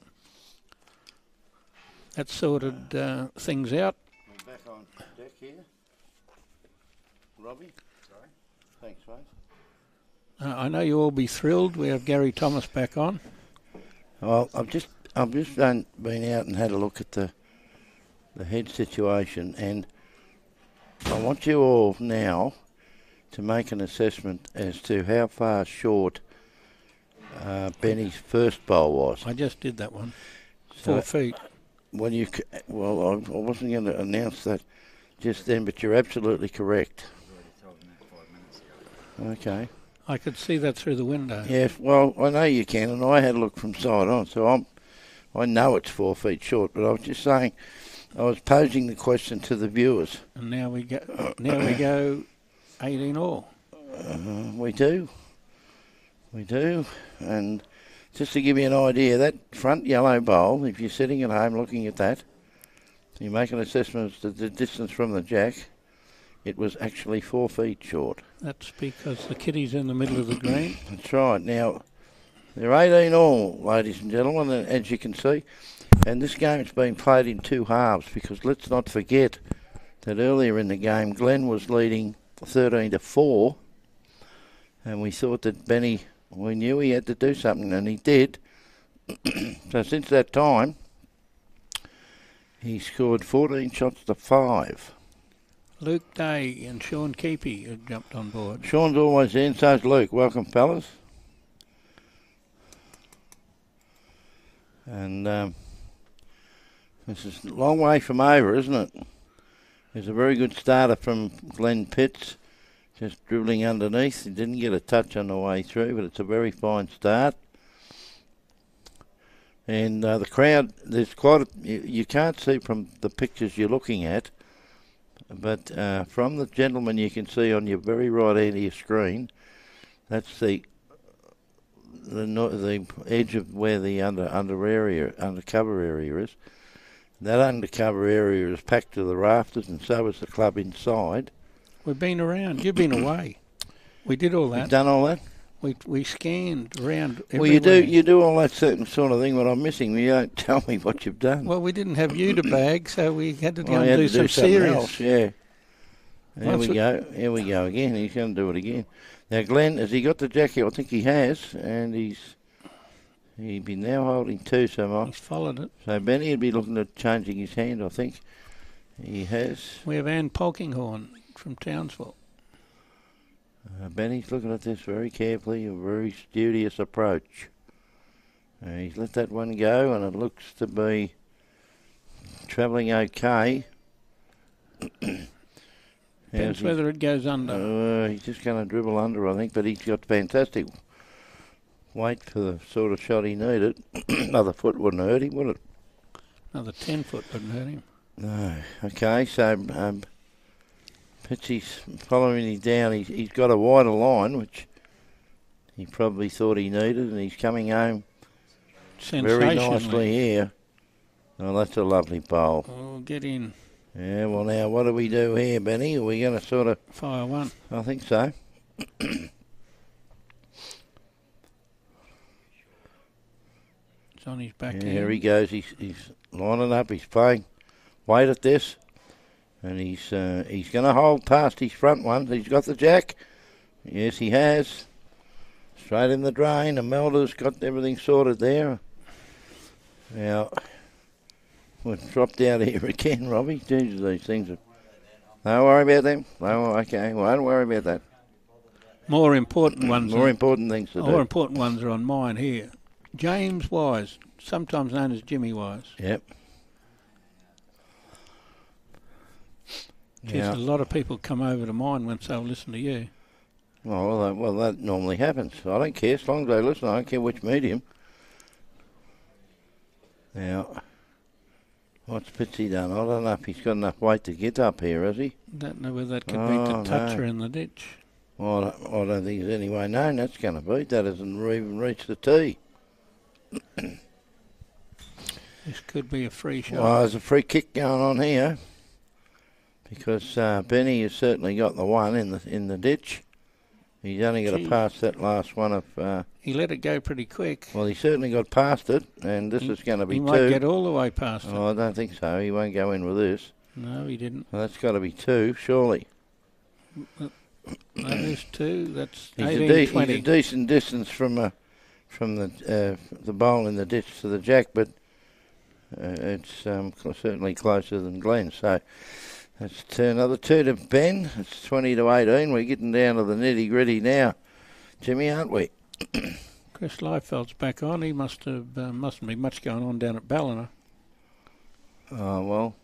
That sorted things out. We're back on deck here. Robbie? Sorry? Thanks, mate. I know you'll all be thrilled. We have Gary Thomas back on. Well, I've just been out and had a look at the head situation, and I want you all now to make an assessment as to how far short Benny's first bowl was. I just did that one. So 4 feet. I wasn't going to announce that just then, but you're absolutely correct. Okay. I could see that through the window. Yes, well, I know you can, and I had a look from side on, so I know it's 4 feet short, but I was just saying, I was posing the question to the viewers. And now we go 18 all. We do, and just to give you an idea, that front yellow bowl, if you're sitting at home looking at that, you make an assessment as to the distance from the jack, it was actually 4 feet short. That's because the kitty's in the middle of the green. That's right. Now, they're 18 all, ladies and gentlemen, as you can see, and this game's been played in two halves, because let's not forget that earlier in the game, Glen was leading 13-4, and we thought that Benny, we knew he had to do something, and he did. So since that time, he scored 14 shots to 5. Luke Day and Sean Keepy have jumped on board. Sean's always in, so's Luke. Welcome, fellas. And this is a long way from over, isn't it? There's a very good starter from Glen Pitts, just dribbling underneath. He didn't get a touch on the way through, but it's a very fine start. And the crowd, there's quite a, you can't see from the pictures you're looking at, but from the gentleman you can see on your very right hand of your screen, that's the edge of where the undercover area is. That undercover area is packed to the rafters, and so is the club inside. We've been around. You've been away. We did all that. You've done all that? We scanned around everywhere. Well, you do all that certain sort of thing. What I'm missing, you don't tell me what you've done. Well, we didn't have you to bag, so we had to go and do some serious. Else, yeah. Here we go again. He's going to do it again. Now, Glen, has he got the jacket? I think he has, and he's been now holding two so much. He's followed it. So Benny would be looking at changing his hand, I think. He has. We have Anne Polkinghorn from Townsville. Benny's looking at this very carefully, a very studious approach. He's let that one go, and it looks to be travelling okay. Depends whether it goes under. He's just going to dribble under, I think, but he's got fantastic weight for the sort of shot he needed. Another foot wouldn't hurt him, would it? Another 10 foot wouldn't hurt him. No. Okay, so Pitsy's following him down. He's got a wider line, which he probably thought he needed, and he's coming home very nicely here. Oh, that's a lovely bowl. Oh, get in. Yeah, well, now, what do we do here, Benny? Are we going to sort of... Fire one. I think so. He's on his back Here he goes. He's lining up. He's playing weight at this. And he's going to hold past his front one. He's got the jack. Yes, he has. Straight in the drain. Imelda's got everything sorted there. Now, we've dropped out here again, Robbie. Jesus, these things are... Don't worry about them. No, okay, well, don't worry about that. More important ones. More important things to do. More important ones are on mine here. James Wise, sometimes known as Jimmy Wise. Yep. Just a lot of people come over to mine once they'll listen to you. Well, that normally happens. I don't care as long as they listen. I don't care which medium. Now, what's Pitsy done? I don't know if he's got enough weight to get up here, has he? Don't know whether that could beat the toucher in the ditch. Well, I don't think there's any way known that's going to beat. That hasn't even reached the tee. This could be a free shot. Well, there's a free kick going on here because Benny has certainly got the one in the ditch. He's only got to pass that last one of... he let it go pretty quick. Well, he certainly got past it, and this is going to be two. He might get all the way past it. Oh, I don't think so. He won't go in with this. No, he didn't. Well, that's got to be two, surely. Those two, that's He's 18, 20. He's a decent distance from the bowl in the ditch to the jack, but it's certainly closer than Glen. So that's another two to Ben. It's 20 to 18. We're getting down to the nitty gritty now, Jimmy, aren't we? Chris Liefeld's back on. He mustn't be much going on down at Ballina. Oh well,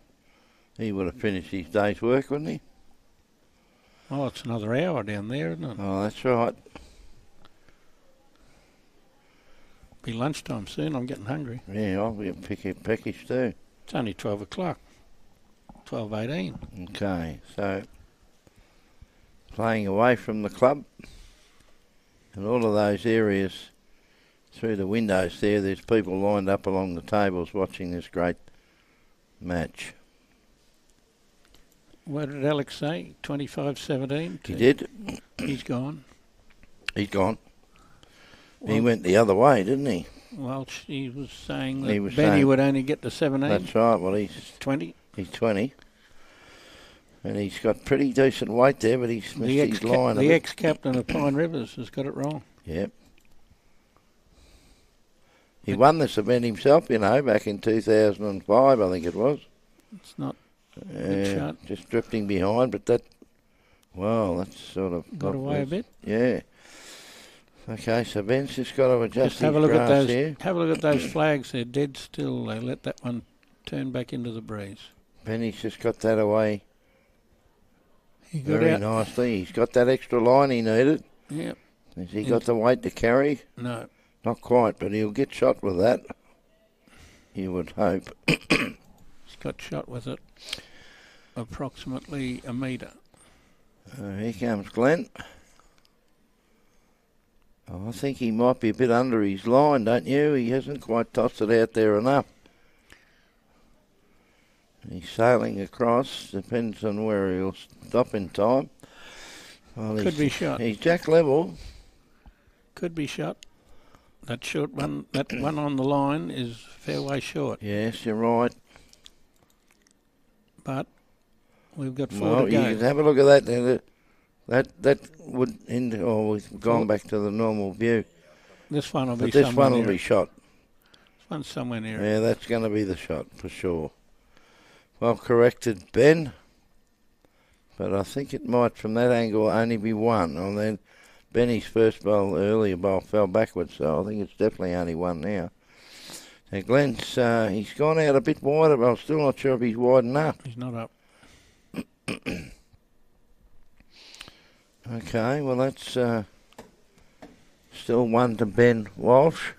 he would have finished his day's work, wouldn't he? Well, it's another hour down there, isn't it? Oh, that's right. Be lunchtime soon. I'm getting hungry. Yeah, I'll be peckish too. It's only 12 o'clock. 12:18. Okay, so playing away from the club and all of those areas through the windows there's people lined up along the tables watching this great match. What did Alex say? 25-17? He did. He's gone. He's gone. Well, he went the other way, didn't he? Walsh, he was saying that Benny would only get to 17. That's right. Well, he's 20. He's 20. And he's got pretty decent weight there, but he's missed his line. The ex-captain of Pine Rivers has got it wrong. Yep. He won this event himself, back in 2005, I think it was. It's not a good shot. Just drifting behind, but that's sort of... Got away a bit? Yeah. Okay, so Ben's just got to adjust have a look at those. here. Have a look at those flags. They're dead still. They let that one turn back into the breeze. Benny's just got that away very nicely. He's got that extra line he needed. Yep. Has he got the weight to carry? No. Not quite, but he'll get shot with that. You would hope. He's got shot with it approximately a metre. Here comes Glen. Oh, I think he might be a bit under his line, don't you? He hasn't quite tossed it out there enough. He's sailing across. Depends on where he'll stop in time. Well, could be shot. He's jack level. Could be shot. That short one, that one on the line is fairway short. Yes, you're right. But we've got four to go. You can have a look at that. That would end. Oh, we've gone back to the normal view. This one will be. This one will be shot. This one's somewhere near it. Yeah, that's going to be the shot for sure. Well corrected, Ben. But I think it might, from that angle, only be one. And then Benny's first bowl, earlier bowl, fell backwards, so I think it's definitely only one now. Now Glen's, he's gone out a bit wider, but I'm still not sure if he's wide enough. He's not up. Okay, well that's still one to Ben Walsh.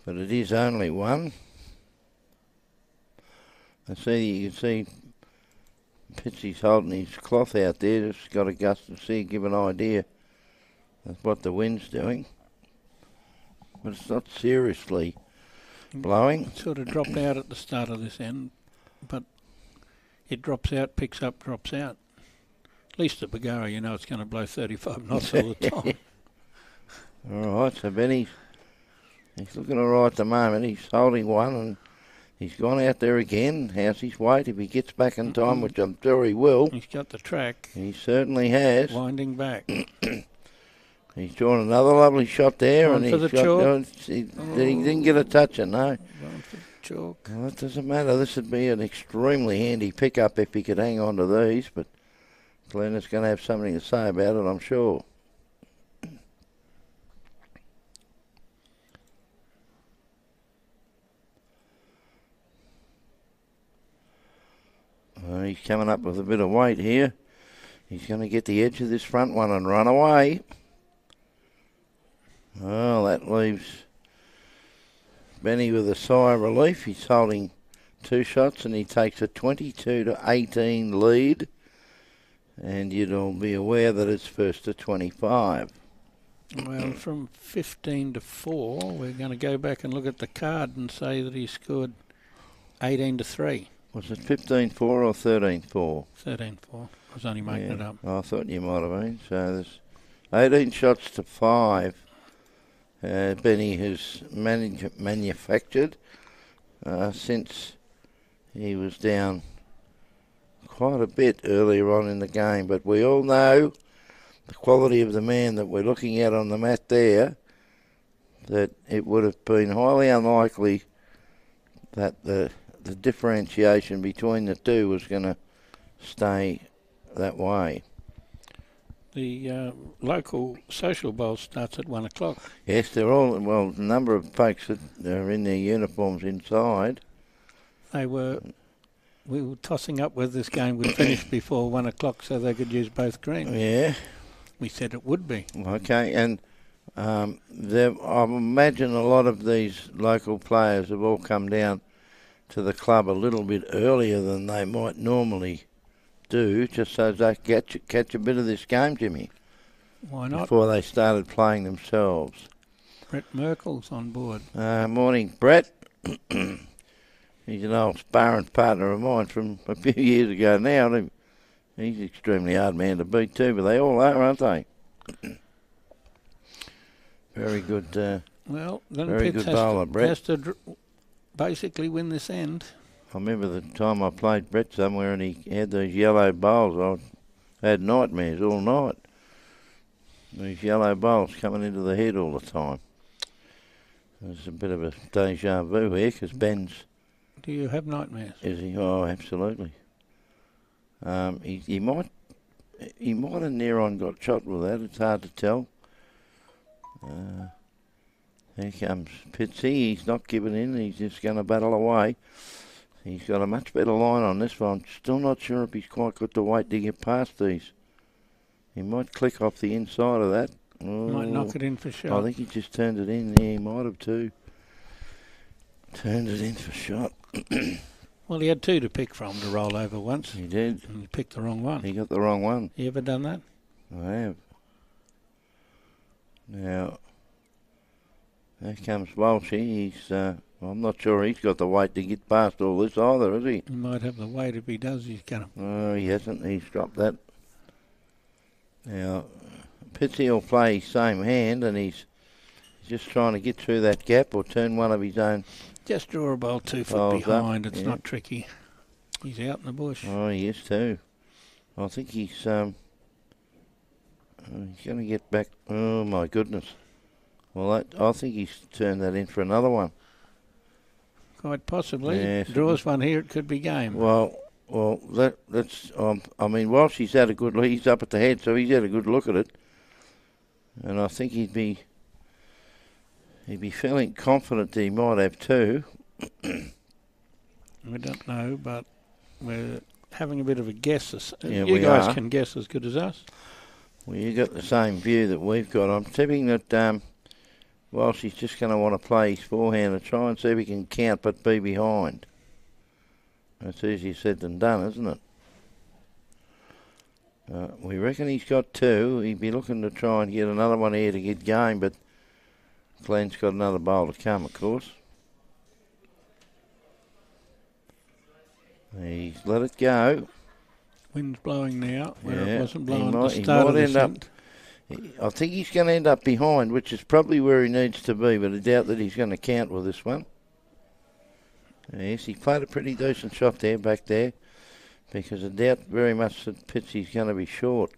But it is only one. I see, you can see Pitsy's holding his cloth out there, just got a gust of sea, give an idea of what the wind's doing. But it's not seriously blowing. It sort of dropped out at the start of this end, but it drops out, picks up, drops out. At least at Bagara, it's going to blow 35 knots all the time. All right, so Benny's He's looking all right at the moment. He's holding one and he's gone out there again. How's his weight? If he gets back in time, which I'm sure he will. He's got the track. He certainly has. Winding back. He's drawn another lovely shot there. One and for he's the chalk. He didn't get a toucher, no. One for the chalk. Well, it doesn't matter. This would be an extremely handy pickup if he could hang on to these, but Glen is going to have something to say about it, I'm sure. He's coming up with a bit of weight here. He's going to get the edge of this front one and run away. Well, that leaves Benny with a sigh of relief. He's holding 2 shots and he takes a 22-18 lead. And you'll be aware that it's first to 25. Well, from 15 to 4, we're going to go back and look at the card and say that he scored 18 to 3. Was it 15-4 or 13-4? 13-4. I was only making it up. I thought you might have been. So there's 18 shots to 5. Benny has manufactured since he was down quite a bit earlier on in the game. But we all know the quality of the man that we're looking at on the mat there, that it would have been highly unlikely that the differentiation between the two was going to stay that way. The local social bowl starts at 1 o'clock. Yes, they're all, well, a number of folks that are in their uniforms inside. We were tossing up whether this game would finish before 1 o'clock so they could use both greens. Yeah. We said it would be. Okay, and I imagine a lot of these local players have all come down to the club a little bit earlier than they might normally do, just so they catch a bit of this game, Jimmy. Why not? Before they started playing themselves. Brett Merkel's on board. Morning, Brett. He's an old sparring partner of mine from a few years ago now. He's an extremely hard man to beat too, but they all are, aren't they? Very good. Well, then very Pitts good bowler, Brett. has to basically win this end. I remember the time I played Brett somewhere and he had those yellow bowls. I had nightmares all night. These yellow bowls coming into the head all the time. There's a bit of a deja vu here because Ben's... Do you have nightmares? Is he? Oh, absolutely. He might have near on got shot with that. It's hard to tell. Here comes Pitsy. He's not giving in. He's just going to battle away. He's got a much better line on this one. Still not sure if he's quite got the weight to get past these. He might click off the inside of that. Oh, might knock it in for shot. I think he just turned it in. Yeah, he might have too. Turned it in for shot. Well, he had 2 to pick from to roll over once. He did. And he picked the wrong one. He got the wrong one. You ever done that? I have. Now, there comes Walshy. He's... I'm not sure he's got the weight to get past all this either, has he? He might have the weight. If he does, he's going to... Oh, he hasn't. He's dropped that. Now, Pitsy will play his same hand and he's just trying to get through that gap or turn one of his own... Just draw a ball 2 foot behind. Up. It's not tricky. He's out in the bush. Oh, he is too. I think he's going to get back... Oh, my goodness. Well, I think he's turned that in for another one. Quite possibly. Yes. Draws one here, it could be game. Well, that's. I mean, Walsh, he's had a good look. He's up at the head, so he's had a good look at it, and I think he'd be feeling confident he might have too. We don't know, but we're having a bit of a guess. Yeah, you we guys are. can guess as good as us. Well, you got the same view that we've got. I'm tipping that. Walsh, he's just going to want to play his forehand and try and see if he can count but be behind. That's easier said than done, isn't it? We reckon he's got 2. He'd be looking to try and get another one here to get game, but Glen's got another bowl to come, of course. He's let it go. Wind's blowing now, where Yeah, it wasn't blowing at the start of this end. I think he's going to end up behind, which is probably where he needs to be, but I doubt that he's going to count with this one. Yes, he played a pretty decent shot there, back there, because I doubt very much that Pitsy's going to be short.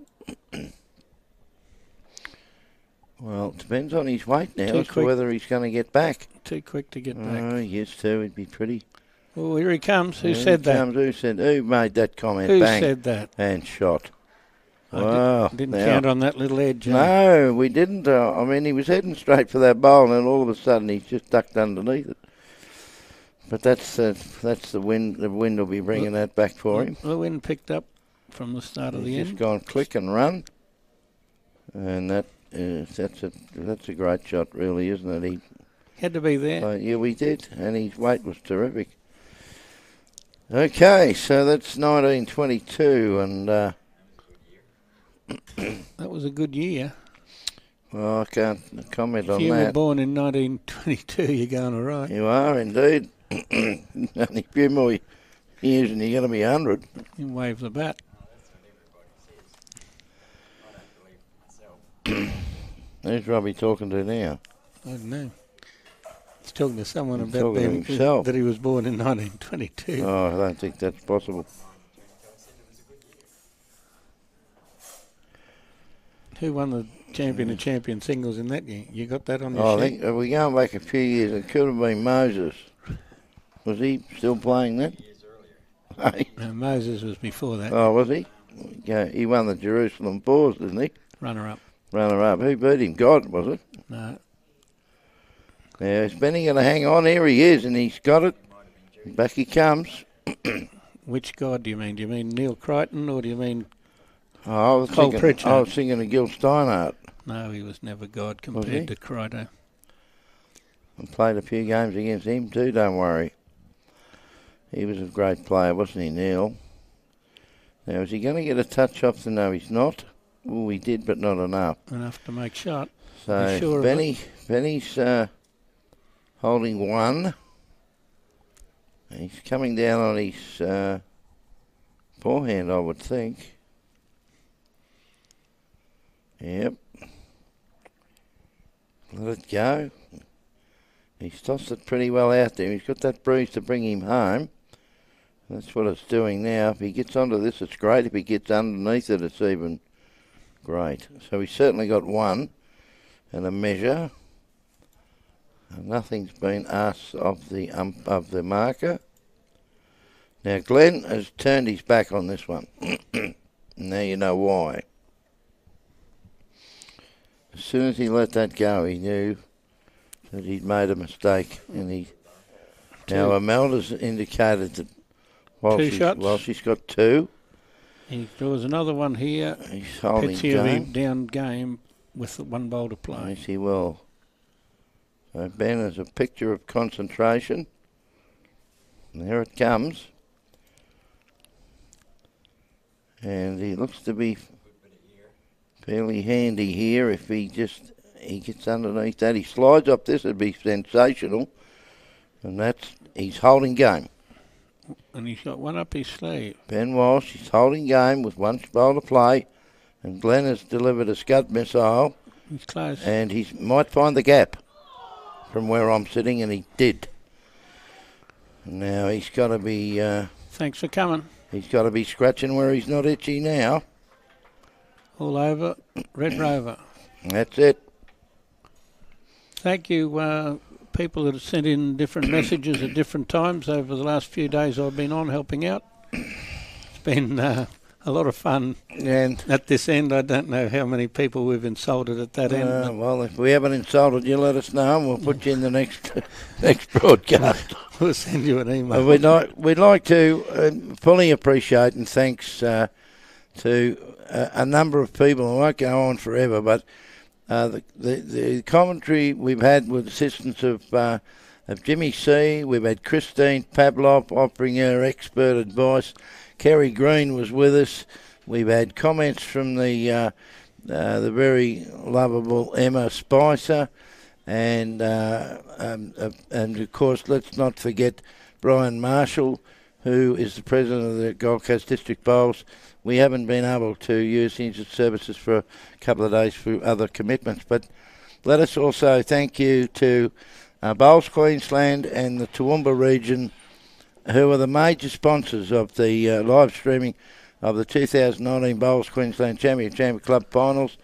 Well, it depends on his weight now as to whether he's going to get back. Too quick to get back. Oh, yes, too. He'd be pretty. Oh, here he comes. Who said that? Who made that comment? Who Bang, said that? And shot. I didn't count on that little edge. No, we didn't. I mean, he was heading straight for that bowl, and then all of a sudden he's just ducked underneath it. But that's the wind. The wind will be bringing that back for him. The wind picked up from the start of the end. He's just gone click and run, and that's a great shot, really, isn't it? He had to be there. Yeah, we did, and his weight was terrific. Okay, so that's 1922, and that was a good year. Well, I can't comment on that. If you were born in 1922, you're going all right. You are indeed. Only a few more years and you're going to be 100. You wave the bat. Who's Robbie talking to now? I don't know. He's talking to someone about that he was born in 1922. Oh, I don't think that's possible. Who won the champion of champion singles in that year? You got that on your sheet? I think we're going back a few years. It could have been Moses. Was he still playing then? Years earlier. No, Moses was before that. Oh, was he? Yeah, he won the Jerusalem Fours, didn't he? Runner-up. Runner-up. Who beat him? God, was it? No. Yeah, is Benny going to hang on? Here he is, and he's got it. Back he comes. Which God do you mean? Do you mean Neil Crichton, or do you mean I was thinking of Gil Steinhardt. No, he was never God compared to Crichton. I played a few games against him too, don't worry. He was a great player, wasn't he, Neil? Now, is he going to get a touch off? No, he's not. Oh, he did, but not enough. Enough to make shot. So sure Benny's holding one. He's coming down on his forehand, I would think. Yep. Let it go. He's tossed it pretty well out there. He's got that breeze to bring him home. That's what it's doing now. If he gets onto this, it's great. If he gets underneath it, it's even great. So he's certainly got one and a measure. And nothing's been asked of the marker. Now Glen has turned his back on this one. Now you know why. As soon as he let that go, he knew that he'd made a mistake, and now Imelda's indicated that while she's got two. He draws another one here. He's holding game. Down game with one bowl to play. Yes, he will. So Ben is a picture of concentration. And there it comes. And he looks to be fairly handy here. If he gets underneath that, he slides up this, it'd be sensational. And he's holding game. And he's got one up his sleeve. Ben Walsh, he's holding game with one bowl to play. And Glen has delivered a scud missile. He's close. And he might find the gap from where I'm sitting, and he did. Now he's got to be... Thanks for coming. He's got to be scratching where he's not itchy now. All over, Red Rover. That's it. Thank you, people that have sent in different messages at different times over the last few days I've been on helping out. It's been a lot of fun. And at this end, I don't know how many people we've insulted at that end. Well, if we haven't insulted you, let us know, and we'll put you in the next broadcast. We'll send you an email. We'd like to fully appreciate and thanks to a number of people. I won't go on forever, but the commentary we've had with assistance of Jimmy C. We've had Christine Pavlov offering her expert advice. Kerry Green was with us. We've had comments from the very lovable Emma Spicer, and of course let's not forget Brian Marshall, who is the president of the Gold Coast District Bowls. We haven't been able to use his services for a couple of days through other commitments, but let us also thank you to Bowls Queensland and the Toowoomba region, who are the major sponsors of the live streaming of the 2019 Bowls Queensland Champion Club Finals.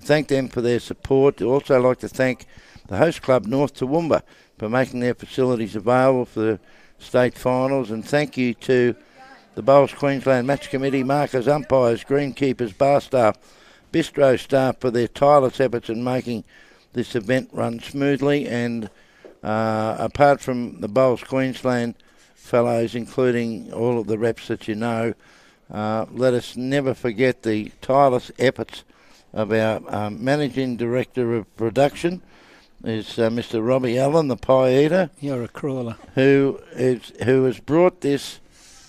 Thank them for their support. I'd also like to thank the host club, North Toowoomba, for making their facilities available for the state finals. And thank you to the Bowls Queensland Match Committee, markers, umpires, greenkeepers, bar staff, bistro staff for their tireless efforts in making this event run smoothly. And apart from the Bowls Queensland fellows, including all of the reps that you know, let us never forget the tireless efforts of our Managing Director of Production, is Mr. Robbie Allen, the pie eater. You're a crawler. Who has brought this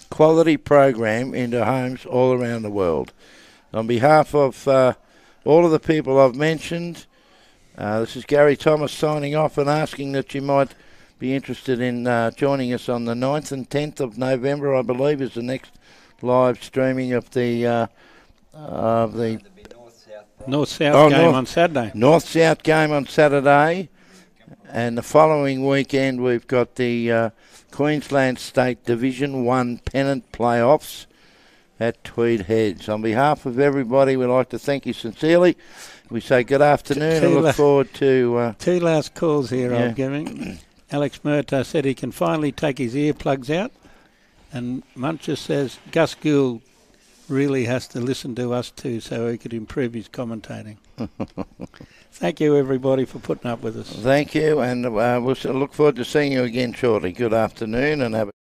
quality program into homes all around the world. On behalf of all of the people I've mentioned, this is Gary Thomas signing off and asking that you might be interested in joining us on the 9th and 10th of November, I believe, is the next live streaming of the North-South game on Saturday. North-South game on Saturday. And the following weekend we've got the Queensland State Division 1 pennant playoffs at Tweed Heads. On behalf of everybody, we'd like to thank you sincerely. We say good afternoon and look forward to... two last calls here I'm giving. Alex Murtaugh said he can finally take his earplugs out. And Muncher says Gus Gould really has to listen to us too so he could improve his commentating. Thank you, everybody, for putting up with us. Thank you, and we'll look forward to seeing you again shortly. Good afternoon, and have a